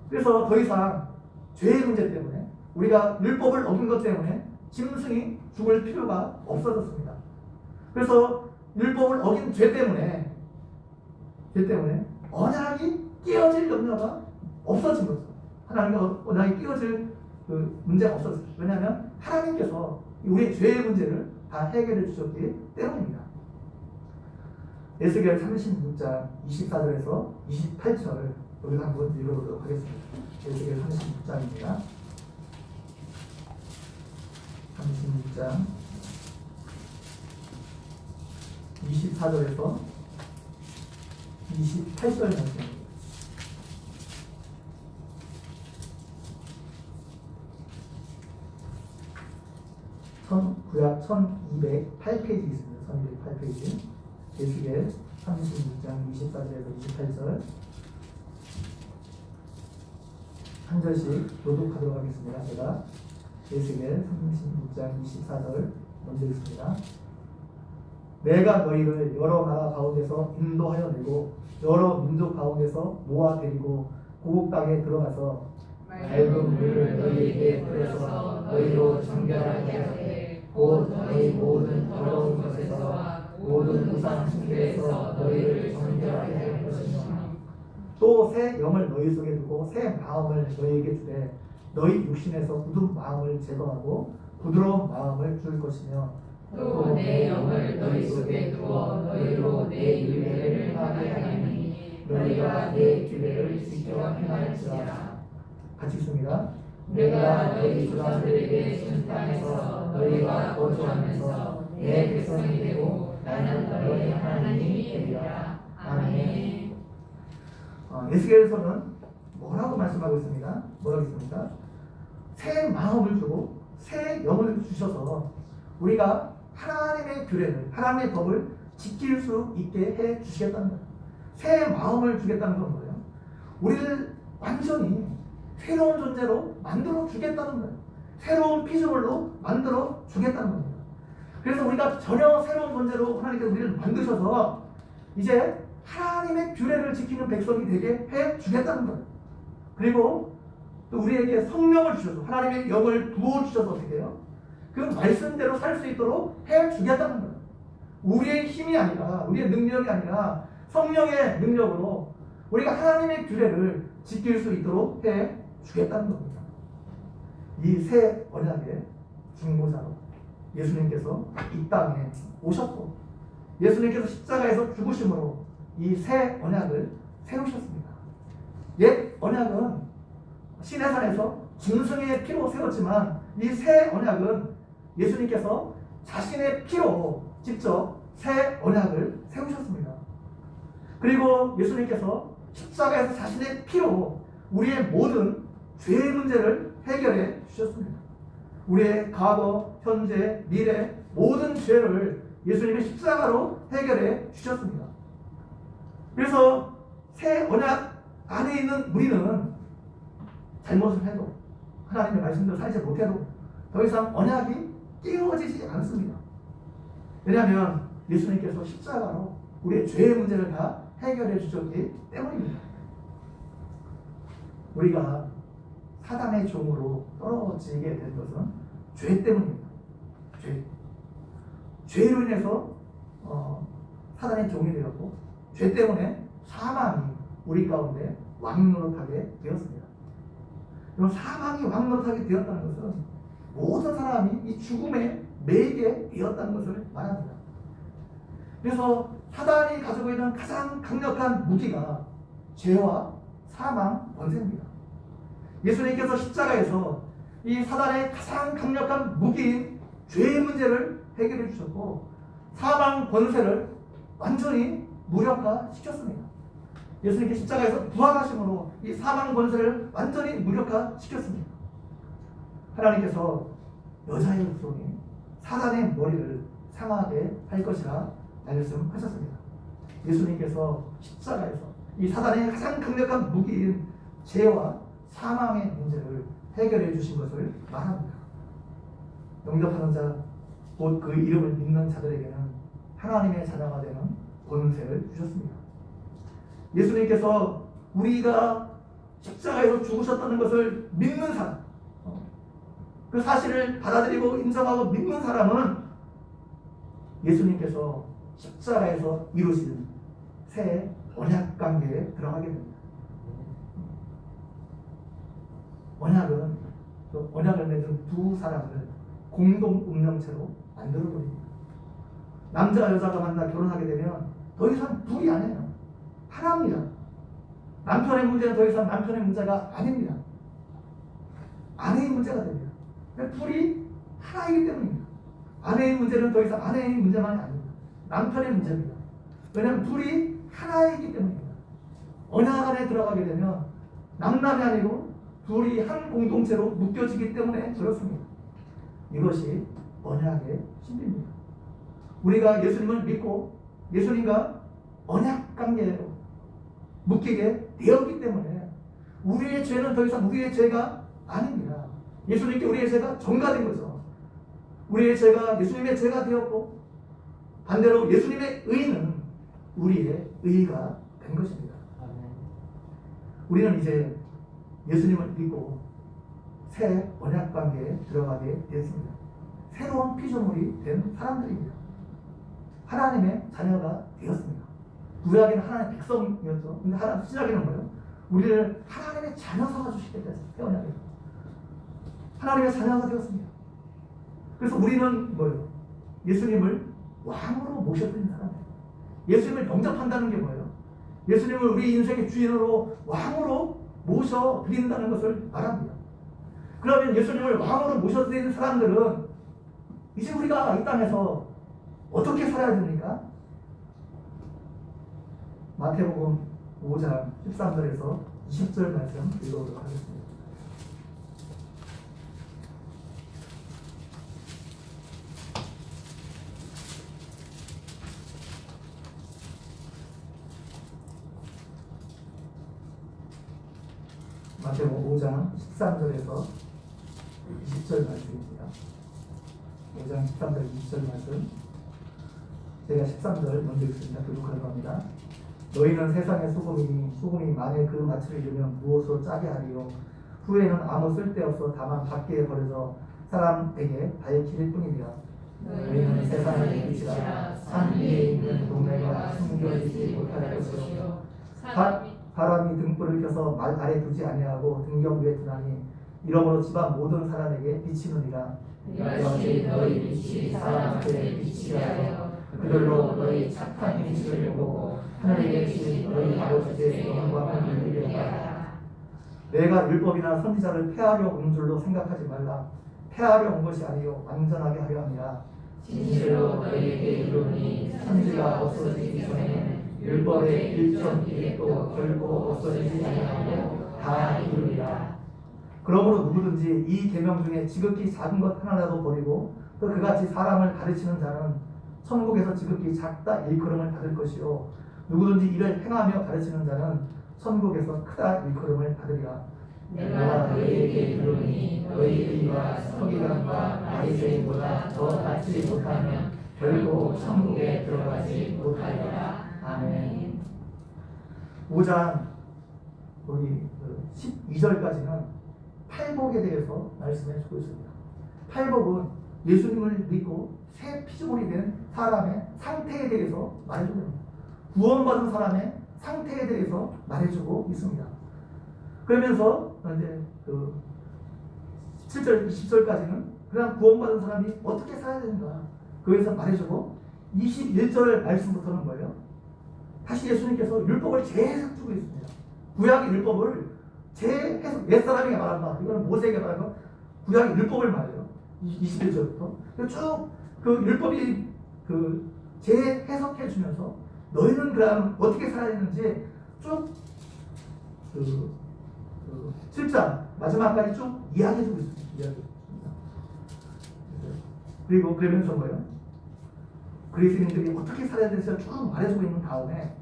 그래서 더 이상 죄의 문제 때문에 우리가 율법을 어긴 것 때문에 짐승이 죽을 필요가 없어졌습니다. 그래서 율법을 어긴 죄 때문에 언약이 깨어질 염려가 없어진 거죠. 하나님과 언약이 깨어질 그 문제가 없었어요. 왜냐하면 하나님께서 우리의 죄의 문제를 다 해결해 주셨기 때문입니다. 에스겔 36장 24절에서 28절 여기서 한번 읽어보도록 하겠습니다. 에스겔 36장입니다. 36장 24절에서 28절 말씀입니다. 구약 1208페이지 있습니다. 1208페이지. 에스겔 36장 24절에서 28절 한 절씩 교독하도록 하겠습니다. 제가 에스겔 36장 24절 먼저 읽습니다. 내가 너희를 여러 나라 가운데서 인도하여 내고 여러 민족 가운데서 모아 데리고 고국 땅에 들어가서 맑은 물을 너희에게 뿌려서 너희로 정결하게 하되 곧 너희 모든 더러운 것에서 모든 우상 숭배에서 너희를 정결하게 할 것이며 또 새 영을 너희 속에 두고 새 마음을 너희에게 주되 너희 육신에서 굳은 마음을 제거하고 부드러운 마음을 줄 것이며 또 내 영을 너희 속에 두어 너희로 내 율례를 하게 하리니 너희가 내 규례를 지켜 행할지어다. 같이 읽습니다. 내가 너희 조상들에게 준 땅에서 너희가 거주하면서 내 백성이 되고 나는 너희 하나님이 되리라. 아멘. 에스겔서는 뭐라고 말씀하고 있습니다? 뭐라고 있습니까? 새 마음을 주고 새 영을 주셔서 우리가 하나님의 규례를, 하나님의 법을 지킬 수 있게 해 주시겠다는 거예요. 새 마음을 주겠다는 건 뭐예요? 우리를 완전히 새로운 존재로 만들어 주겠다는 거예요. 새로운 피조물로 만들어 주겠다는 겁니다. 그래서 우리가 전혀 새로운 존재로 하나님께서 우리를 만드셔서 이제 하나님의 규례를 지키는 백성이 되게 해 주겠다는 거예요. 그리고 또 우리에게 성령을 주셔서 하나님의 영을 부어 주셔서 어떻게 해요? 그 말씀대로 살 수 있도록 해 주겠다는 거예요. 우리의 힘이 아니라, 우리의 능력이 아니라 성령의 능력으로 우리가 하나님의 규례를 지킬 수 있도록 해 주겠다는 겁니다. 이 새 언약의 중보자로 예수님께서 이 땅에 오셨고 예수님께서 십자가에서 죽으심으로 이 새 언약을 세우셨습니다. 옛 언약은 시내산에서 짐승의 피로 세웠지만 이 새 언약은 예수님께서 자신의 피로 직접 새 언약을 세우셨습니다. 그리고 예수님께서 십자가에서 자신의 피로 우리의 모든 죄의 문제를 해결해 주셨습니다. 우리의 과거, 현재, 미래 모든 죄를 예수님의 십자가로 해결해 주셨습니다. 그래서 새 언약 안에 있는 우리는 잘못을 해도 하나님의 말씀대로 살지 못해도 더 이상 언약이 깨어지지 않습니다. 왜냐하면 예수님께서 십자가로 우리의 죄의 문제를 다 해결해 주셨기 때문입니다. 우리가 사단의 종으로 떨어지게 된 것은 죄 때문입니다. 죄로 인해서 사단의 종이 되었고 죄 때문에 사망이 우리 가운데 왕노릇하게 되었습니다. 그럼 사망이 왕노릇하게 되었다는 것은 모든 사람이 이 죽음에 매이게 되었다는 것을 말합니다. 그래서 사단이 가지고 있는 가장 강력한 무기가 죄와 사망 권세입니다. 예수님께서 십자가에서 이 사단의 가장 강력한 무기인 죄의 문제를 해결해 주셨고 사망 권세를 완전히 무력화시켰습니다. 예수님께 십자가에서 부활하심으로 이 사망 권세를 완전히 무력화시켰습니다. 하나님께서 여자의 후손이 사단의 머리를 상하게 할 것이라 말씀하셨습니다. 예수님께서 십자가에서 이 사단의 가장 강력한 무기인 죄와 사망의 문제를 해결해 주신 것을 말합니다. 영접하는 자, 곧 그 이름을 믿는 자들에게는 하나님의 자녀가 되는 권세를 주셨습니다. 예수님께서 우리가 십자가에서 죽으셨다는 것을 믿는 사람, 그 사실을 받아들이고 인정하고 믿는 사람은 예수님께서 십자가에서 이루신 새 언약 관계에 들어가게 됩니다. 언약은 그 언약을 맺은 두 사람을 공동 운명체로 만들어버립니다. 남자와 여자가 만나 결혼하게 되면 더 이상 둘이 아니에요. 하나입니다. 남편의 문제는 더 이상 남편의 문제가 아닙니다. 아내의 문제가 됩니다. 둘이 하나이기 때문입니다. 아내의 문제는 더 이상 아내의 문제만이 아닙니다. 남편의 문제입니다. 왜냐하면 둘이 하나이기 때문입니다. 언약 안에 들어가게 되면 남남이 아니고 둘이 한 공동체로 묶여지기 때문에 그렇습니다. 이것이 언약의 신비입니다. 우리가 예수님을 믿고 예수님과 언약 관계로 묶이게 되었기 때문에 우리의 죄는 더 이상 우리의 죄가 아닙니다. 예수님께 우리의 죄가 전가된 거죠. 우리의 죄가 예수님의 죄가 되었고 반대로 예수님의 의는 우리의 의가 된 것입니다. 우리는 이제 예수님을 믿고 새 언약 관계에 들어가게 되었습니다. 새로운 피조물이 된 사람들입니다. 하나님의 자녀가 되었습니다. 구약에는 하나님의 백성이었죠. 근데 신약에는 뭐예요? 우리를 하나님의 자녀 삼아주시겠다. 새 언약에서 하나님의 자녀가 되었습니다. 그래서 우리는 뭐예요? 예수님을 왕으로 모셔드린 사람이에요. 예수님을 영접한다는 게 뭐예요? 예수님을 우리 인생의 주인으로 왕으로 모셔드린다는 것을 말합니다. 그러면 예수님을 왕으로 모셔드리는 사람들은 이제 우리가 이 땅에서 어떻게 살아야 됩니까? 마태복음 5장 13절에서 20절 말씀 읽어보도록 하겠습니다. 마태복음 5장 13절에서 20절 말씀입니다. 5장 13절 20절 말씀 제가 13절 먼저 읽습니다. 교독하려고 합니다. 너희는 세상의 소금이니 소금이 만일 그 맛을 잃으면 무엇으로 짜게 하리요. 후에는 아무 쓸데없어 다만 밖에 버려져 사람에게 밝힐 뿐이니라. 너희는 세상의 빛이라 산 위에 있는 동네가 숨겨지지 못할 것이요 사람이 등불을 켜서 말 아래 두지 아니하고 등경 위에 두나니 이러므로 집안 모든 사람에게 비치느니라. 이것이 너희 빛이 사람 앞에 빛이 하여 그들로 너희 착한 행실을 보고 하늘에 계신 너희 아버지의 영광을 누리게 하라. 내가 율법이나 선지자를 폐하려 온 줄로 생각하지 말라. 폐하려 온 것이 아니요 완전하게 하려 함이라. 진실로 너희에게 이르노니 선지가 없어지기 전에는 율법의 1.1도 결코 없어지지 아니하고 다 이루리라. 그러므로 누구든지 이 계명 중에 지극히 작은 것 하나라도 버리고 또 그같이 사람을 가르치는 자는 천국에서 지극히 작다 일컬음을 받을 것이요 누구든지 이를 행하며 가르치는 자는 천국에서 크다 일컬음을 받으리라. 내가 너희에게 이르노니 너희 의와 서기관과 바리새인보다 더 낫지 못하면 결코 천국에 들어가지 못하리라. 아멘. 5장 우리 12절까지는 팔복에 대해서 말씀해 주고 있습니다. 팔복은 예수님을 믿고 새 피조물이 된 사람의 상태에 대해서 말해주고 있습니다. 구원받은 사람의 상태에 대해서 말해주고 있습니다. 그러면서 이제 17절, 20절까지는 그냥 구원받은 사람이 어떻게 살아야 되는가 그에서 말해주고 21절 말씀부터는 뭐예요? 다시 예수님께서 율법을 재해석주고 있습니다. 구약의 율법을 재해석, 옛사람에게 말한다. 이거는 모세에게 말하는 구약의 율법을 말해요. 21절부터 쭉 그 율법이 재해석해 주면서 너희는 그럼 어떻게 살아야 되는지 쭉 7장 마지막까지 쭉 이야기해 주고 있습니다. 그리고 그러면서 뭐예요? 그리스도인들이 어떻게 살아야 되는지 쭉 말해주고 있는 다음에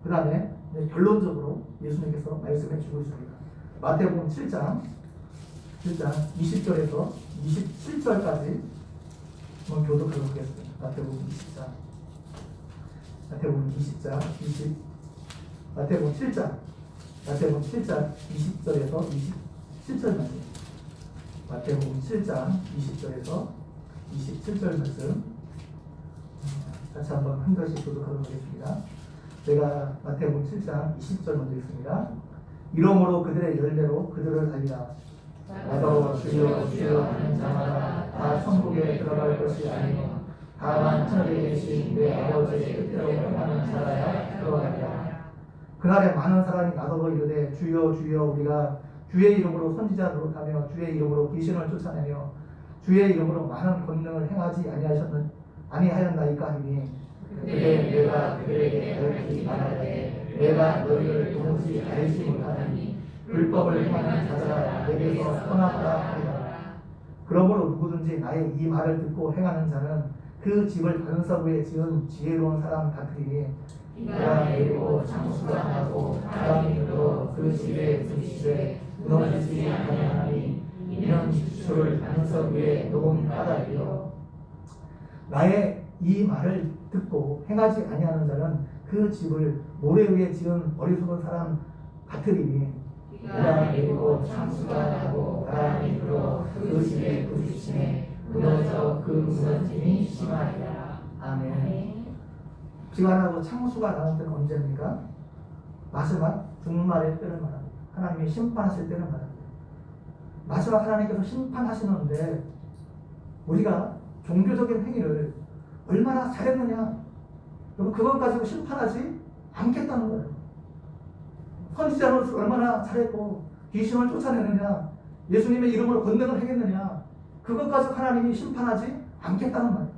그 다음에 결론적으로 예수님께서 말씀해 주고 있습니다. 마태복음 7장 20절에서 27절까지 한번 교독해 보겠습니다. 마태복음 20장 마태복음 7장 20절에서 27절 말씀. 마태복음 7장 20절에서 27절 말씀. 같이 한번 한 절씩 교독하도록 하겠습니다. 제가 마태복음 7장 20절 먼저 읽습니다. 이러므로 그들의 열매로 그들을 알리라. 나도 주여 주여 하는 자마다 다 천국에 들어갈 것이 아니요 다만 하늘에 계신 내 아버지의 뜻대로 행하는 자라야 들어가리라. 그날에 많은 사람이 나더러 이르되 주여 주여 우리가 주의 이름으로 선지자 노릇하며 주의 이름으로 귀신을 쫓아내며 주의 이름으로 많은 권능을 행하지 아니하였나이까 하니 그때 내가 그들에게 가르치지 말하되 내가 너희를 도무지 알지 못하니 불법을 행하는 자들아 내게서 떠나가라 하리라. 그러므로 누구든지 나의 이 말을 듣고 행하는 자는 그 집을 다른 서구에 지은 지혜로운 사람 같으니 비가 내리고 장수가 나고 바람이 불어 그 집에 부딪히되 무너지지 아니하니 이는 기초를 다른 서구에 놓은 까닭이요. 나의 이 말을 듣고 행하지 아니하는 자는 그 집을 모래 위에 지은 어리석은 사람 같으리니 비가 내리고 장수가 나고 바람이 불어 그 집에 부딪히매 무너져 그 무너짐이 심하리라. 아멘. 비가 나고 창수가 나는 때는 언제입니까? 마지막 종말의 때를 말합니다. 하나님이 심판하실 때를 말합니다. 마지막 하나님께서 심판하시는데 우리가 종교적인 행위를 얼마나 잘했느냐, 여러분 그것 가지고 심판하지 않겠다는 거예요. 선지자는 얼마나 잘했고 귀신을 쫓아내느냐, 예수님의 이름으로 권능을 행했느냐, 그것 가지고 하나님이 심판하지 않겠다는 말이에요.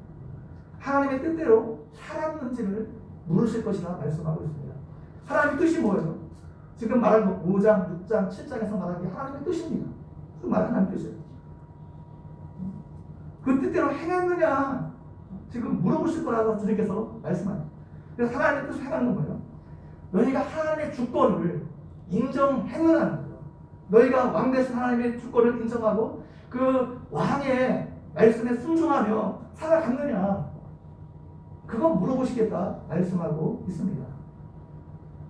하나님의 뜻대로 살았는지를 물으실 것이라 말씀하고 있습니다. 하나님의 뜻이 뭐예요? 지금 말한 거 5장, 6장, 7장에서 말한 게 하나님의 뜻입니다. 그 말 하나님의 뜻이에요. 그 뜻대로 행했느냐 지금 물어보실 거라고 주님께서 말씀합니다. 그래서 하나님의 뜻을 행하는 건 뭐예요? 너희가 하나님의 주권을 인정했느냐는 거예요. 너희가 왕 되신 하나님의 주권을 인정하고 그 왕의 말씀에 순종하며 살아갔느냐, 그건 물어보시겠다 말씀하고 있습니다.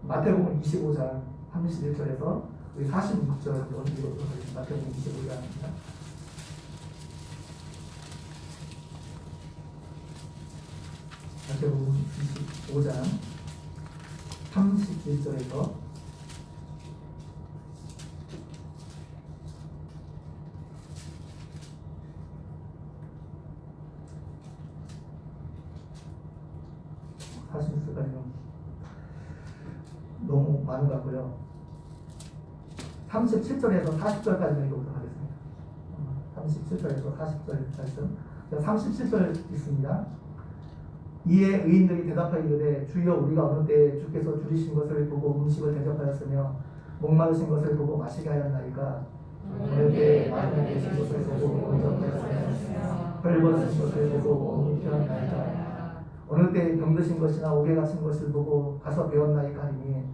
마태복음 25장 31절에서 46절 읽어보도록 하겠습니다. 마태복음 25장입니다. 마태복음 25장 31절에서 46절까지는 너무 많은 것 같고요. 37절에서 40절까지는 읽어보도록 하겠습니다. 37절에서 40절 말씀. 37절 있습니다. 이에 의인들이 대답하여 이르되 주여 우리가 어느 때에 주께서 줄이신 것을 보고 음식을 대접하였으며 목마르신 것을 보고 마시게 하였나이까 어느 때에 마른 계신 것을 보고 온전하였으며 헐벗은 것을 보고 몸이 편하였나이까 어느 때에 병드신 것이나 옥에 갇힌 것을 보고 가서 배웠나이까 하니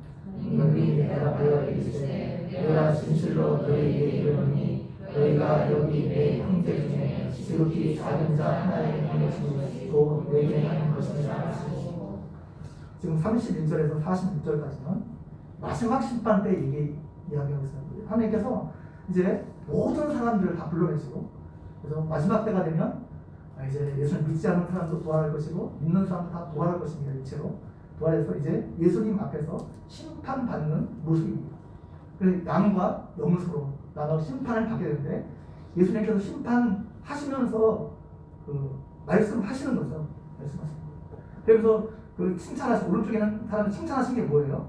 이는 대답하여 이르시되 내가 진실로 너희에게 이르노니 너희가 여기 내 형제 중에 지극히 작은 자 하나에 있는 것이 곧 내게 하는 것이라 하시고 지금 31절에서 46절까지는 마지막 심판 때 이야기하고 있습니다. 하나님께서 이제 모든 사람들을 다 불러내시고 그래서 마지막 때가 되면 이제 예수님 믿지 않는 사람도 부활할 것이고 믿는 사람도 다 부활할 것입니다. 일체로 부활해서 이제 예수님 앞에서 심판받는 모습입니다. 그래서 양과 염소로 나눠 심판을 받게 되는데 예수님께서 심판하시면서 그 말씀하시는 거죠. 말씀하시는 거. 그래서 그 칭찬하신 오른쪽에 있는 사람이 칭찬하신 게 뭐예요?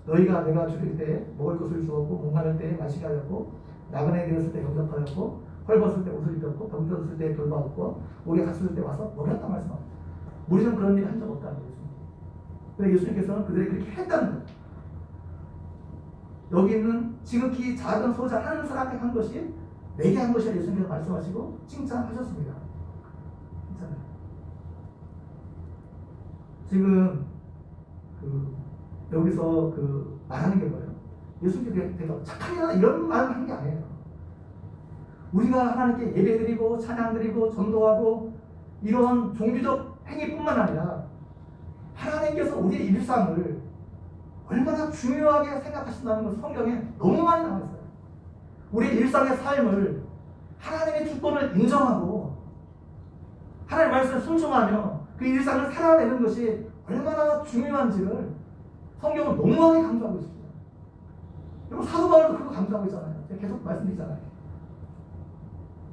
너희가 내가 죽일 때 먹을 것을 주었고 목마를 때 마시게 하였고 나그네 되었을 때 영접하였고 헐벗을 때 옷을 입혔고 병들었을 때 돌봐왔고 옥에 갇혔을 때 와서 먹였다 말씀합니다. 우리는 그런 일 한 적 없다는 거죠. 근데 예수님께서는 그들이 그렇게 했다는 거예요. 여기 있는 지극히 작은 소자 한 사람이 한 것이 내게 한 것이라 예수님께서 말씀하시고 칭찬하셨습니다. 칭찬해요. 지금 여기서 말하는 게 뭐예요? 예수님께서 내가 착하냐 이런 말을 한 게 아니에요. 우리가 하나님께 예배드리고 찬양드리고 전도하고 이런 종교적 행위뿐만 아니라 하나님께서 우리의 일상을 얼마나 중요하게 생각하신다는 것을 성경에 너무 많이 나와 있어요. 우리의 일상의 삶을 하나님의 주권을 인정하고 하나님의 말씀에 순종하며 그 일상을 살아내는 것이 얼마나 중요한지를 성경은 너무 많이 강조하고 있습니다. 그리고 사도 바울도 그거 강조하고 있잖아요. 제가 계속 말씀드리잖아요.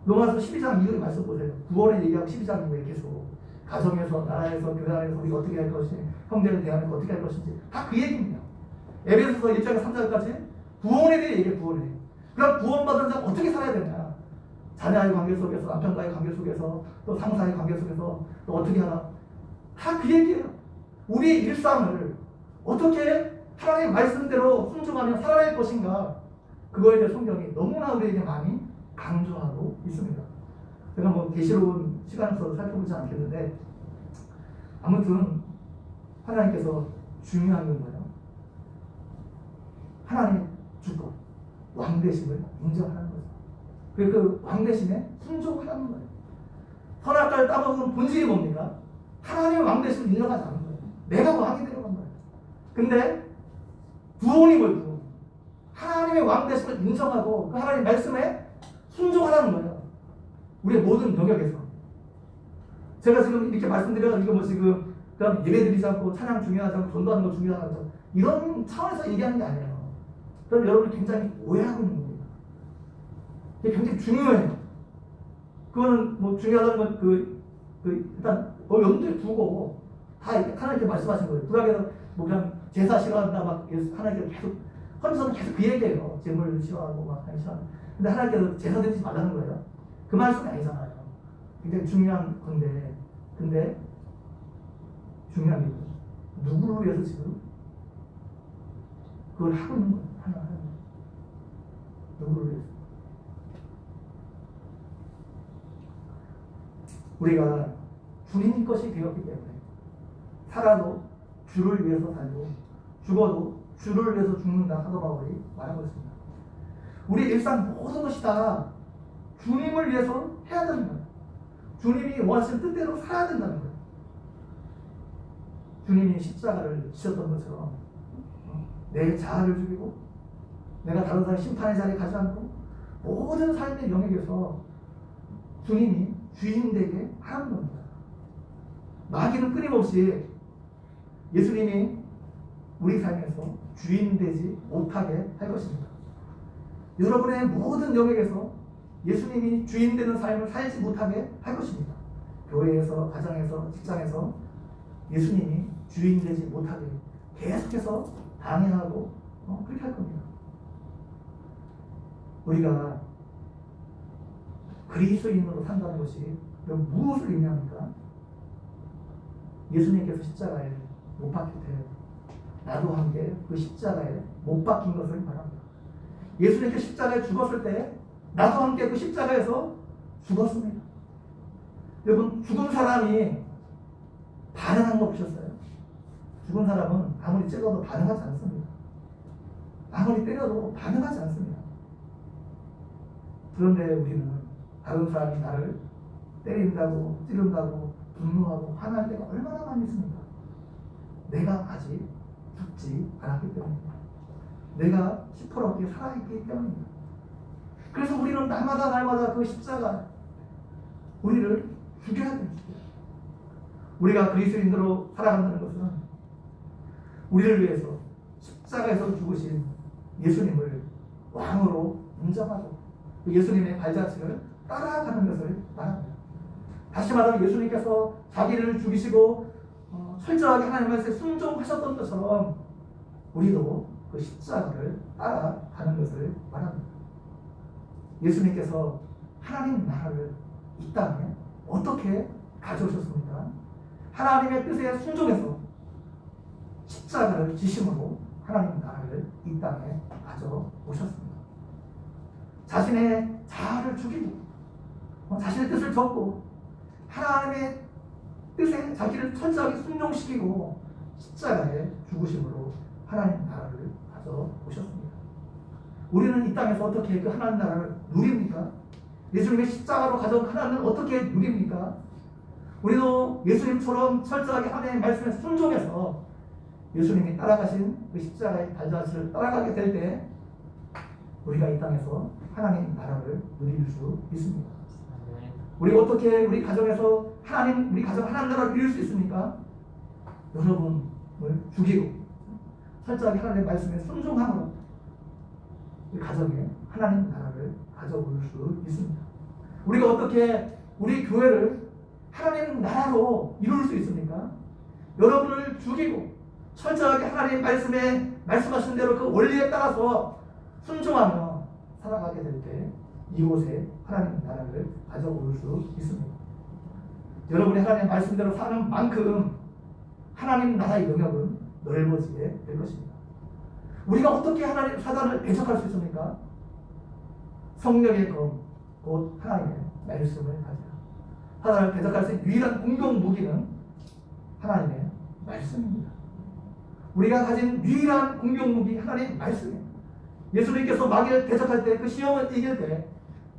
로마서 12장 이후의 말씀 보세요. 구원을 얘기하고 12장이에요. 계속 가정에서, 나라에서, 교회 안에서 우리가 어떻게 할 것인지, 형제를 대하는 거 어떻게 할 것인지 다 그 얘기입니다. 에베소서 1장에서 3장까지 구원에 대해 얘기해요. 구원에 대해. 그럼 구원받은 자가 어떻게 살아야 되냐? 자녀와의 관계 속에서, 남편과의 관계 속에서, 또 상사의 관계 속에서 또 어떻게 하나? 다 그 얘기예요. 우리의 일상을 어떻게 하나님의 말씀대로 순종하며 살아낼 것인가? 그거에 대해 성경이 너무나 우리에게 많이 강조하고 있습니다. 제가 뭐 계시로운 시간에서 살펴보지 않겠는데 아무튼 하나님께서 중요한 건 뭐예요? 하나님의 주권, 왕대심을 인정하는 거죠. 그리고 그 왕대심에 순종하는 거예요. 선악과를 따먹은 본질이 뭡니까? 하나님의 왕대심을 인정하지 않는 거예요. 내가 왕이 되려고 한 거예요. 근데 구원이 뭐예요? 구원. 하나님의 왕대심을 인정하고 그 하나님의 말씀에 순종하라는 거예요. 우리의 모든 영역에서. 제가 지금 이렇게 말씀드려서 이거 뭐 지금 그럼 예배드리지 않고 찬양 중요하지 않고 전도하는 거 중요하지 않고 이런 차원에서 얘기하는 게 아니에요. 그럼 여러분이 굉장히 오해하고 있는 겁니다. 이게 굉장히 중요해요. 그거는 뭐 중요하다는 건 일단 염두에 두고 다 하나님께 말씀하신 거예요. 구약에서 뭐 그냥 제사 싫어한다 막 하나님께서 계속 헌신은 계속 그 얘기예요. 제물 싫어하고 막 하나님 싫어하고. 근데 하나님께서 제사 드리지 말라는 거예요. 그 말씀이 아니잖아요. 굉장히 중요한 건데, 근데 중요한 게 누구를 위해서 지금 그걸 하고 있는 거예요. 하나. 누구를 위해서? 우리가 주님 것이 되었기 때문에 살아도 주를 위해서 살고 죽어도 주를 위해서 죽는다 사도 바울이 말하고 있습니다. 우리 일상 모든 것이 다 주님을 위해서 해야 되는 거예요. 주님이 원하시는 뜻대로 살아야 된다는 거예요. 주님이 십자가를 지셨던 것처럼 내 자아를 죽이고 내가 다른 사람의 심판의 자리에 가지 않고 모든 삶의 영역에서 주님이 주인 되게 하는 겁니다. 마귀는 끊임없이 예수님이 우리 삶에서 주인 되지 못하게 할 것입니다. 여러분의 모든 영역에서 예수님이 주인 되는 삶을 살지 못하게 할 것입니다. 교회에서, 가정에서, 직장에서 예수님이 주인 되지 못하게 계속해서 방해하고 그렇게 할 겁니다. 우리가 그리스도인으로 산다는 것이 무엇을 의미합니까? 예수님께서 십자가에 못 박힐 때 나도 함께 그 십자가에 못 박힌 것을 말합니다. 예수님께 십자가에 죽었을 때 나도 함께 그 십자가에서 죽었습니다. 여러분, 죽은 사람이 반응한 거 보셨어요? 죽은 사람은 아무리 찔러도 반응하지 않습니다. 아무리 때려도 반응하지 않습니다. 그런데 우리는 다른 사람이 나를 때린다고 찌른다고 분노하고 화날 때가 얼마나 많이 있습니까? 내가 아직 죽지 않았기 때문입니다. 내가 시퍼렇게 살아있기 때문입니다. 그래서 우리는 날마다 그 십자가 우리를 죽여야 됩니다. 우리가 그리스도인으로 살아간다는 것은 우리를 위해서 십자가에서 죽으신 예수님을 왕으로 인정하고 그 예수님의 발자취를 따라가는 것을 말합니다. 다시 말하면 예수님께서 자기를 죽이시고 철저하게 하나님 말씀에 순종하셨던 것처럼 우리도 그 십자가를 따라가는 것을 말합니다. 예수님께서 하나님 나라를 이 땅에 어떻게 가져오셨습니까? 하나님의 뜻에 순종해서 십자가를 지심으로 하나님 나라를 이 땅에 가져오셨습니다. 자신의 자아를 죽이고 자신의 뜻을 접고 하나님의 뜻에 자기를 철저하게 순종시키고 십자가에 죽으심으로 하나님 나라를 가져오셨습니다. 우리는 이 땅에서 어떻게 그 하나님 나라를 누립니까? 예수님의 십자가로 가져온 하나님을 어떻게 누립니까? 우리도 예수님처럼 철저하게 하나님의 말씀에 순종해서 예수님이 따라가신 그 십자가의 발자취를 따라가게 될 때 우리가 이 땅에서 하나님 나라를 누릴 수 있습니다. 우리가 어떻게 우리 가정에서 우리 가정 하나님 나라를 누릴 수 있습니까? 여러분을 죽이고 철저하게 하나님의 말씀에 순종함으로 우리 가정에 하나님 나라를 가져올 수 있습니다. 우리가 어떻게 우리 교회를 하나님 나라로 이룰 수 있습니까? 여러분을 죽이고 철저하게 하나님 말씀에 말씀하신 대로 그 원리에 따라서 순종하며 살아가게 될 때 이곳에 하나님 나라를 가져올 수 있습니다. 여러분이 하나님 말씀대로 사는 만큼 하나님 나라의 영역은 넓어지게 될 것입니다. 우리가 어떻게 하나님 사단을 대적할 수 있습니까? 성령의 검, 곧 하나님의 말씀을 가지라. 사단을 대적할 수 있는 유일한 공동 무기는 하나님의 말씀입니다. 우리가 가진 유일한 공동 무기 하나님의 말씀입니다. 예수님께서 마귀를 대적할 때 그 시험을 이길 때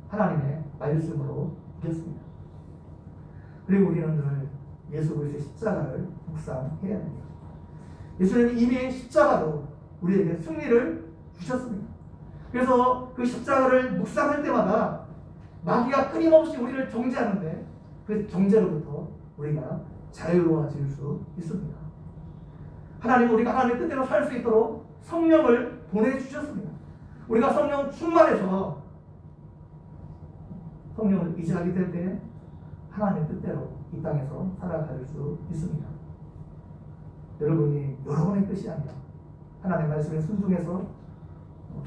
하나님의 말씀으로 이겼습니다. 그리고 우리는 늘 예수 그리스도의 십자가를 묵상해야 됩니다. 예수님이 이미 십자가로 우리에게 승리를 주셨습니다. 그래서 그 십자가를 묵상할 때마다 마귀가 끊임없이 우리를 정죄하는데 그 정죄로부터 우리가 자유로워질 수 있습니다. 하나님은 우리가 하나님의 뜻대로 살 수 있도록 성령을 보내주셨습니다. 우리가 성령 충만해서 성령을 의지하게 될 때 하나님의 뜻대로 이 땅에서 살아갈 수 있습니다. 여러분의 뜻이 아니라 하나님의 말씀에 순종해서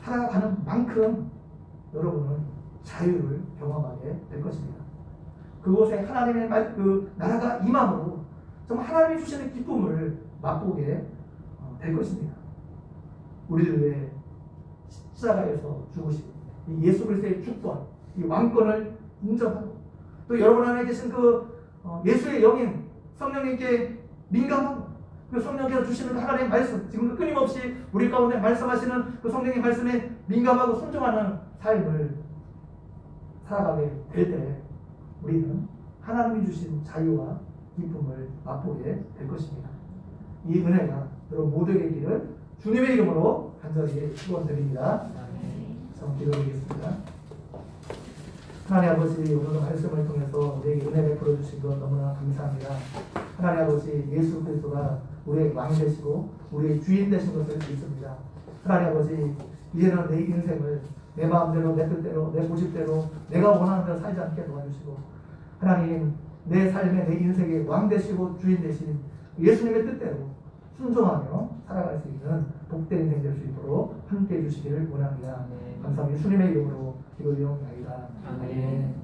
살아가는 만큼 여러분은 자유를 경험하게 될 것입니다. 그곳에 하나님의 그 나라가 임함으로 정말 하나님이 주시는 기쁨을 맛보게 될 것입니다. 우리를 위해 십자가에서 죽으신 이 예수 그리스도의 주권, 이 왕권을 인정하고 또 여러분 안에 계신 그 예수의 영인 성령님께 민감하고 그 성령께서 주시는 그 하나님의 말씀, 지금도 끊임없이 우리 가운데 말씀하시는 그 성령의 말씀에 민감하고 순종하는 삶을 살아가게 될 때 우리는 하나님이 주신 자유와 기쁨을 맛보게 될 것입니다. 이 은혜가 여러분 모두에게 있기를 주님의 이름으로 간절히 축원드립니다. 기도드리겠습니다. 하나님 아버지, 오늘 말씀을 통해서 우리에게 은혜 베풀어 주신 것 너무나 감사합니다. 하나님 아버지, 예수 그리스도가 우리의 왕 되시고 우리의 주인 되신 것을 믿습니다. 하나님 아버지, 이제는 내 인생을 내 마음대로, 내 뜻대로, 내 고집대로 내가 원하는 대로 살지 않게 도와주시고 하나님, 내 삶에 내 인생의 왕 되시고 주인 되신 예수님의 뜻대로 순종하며 살아갈 수 있는 복된 인생 될 수 있도록 함께해 주시기를 원합니다. 감사합니다. 예수님의 이름으로 기도드리옵나이다. 아멘.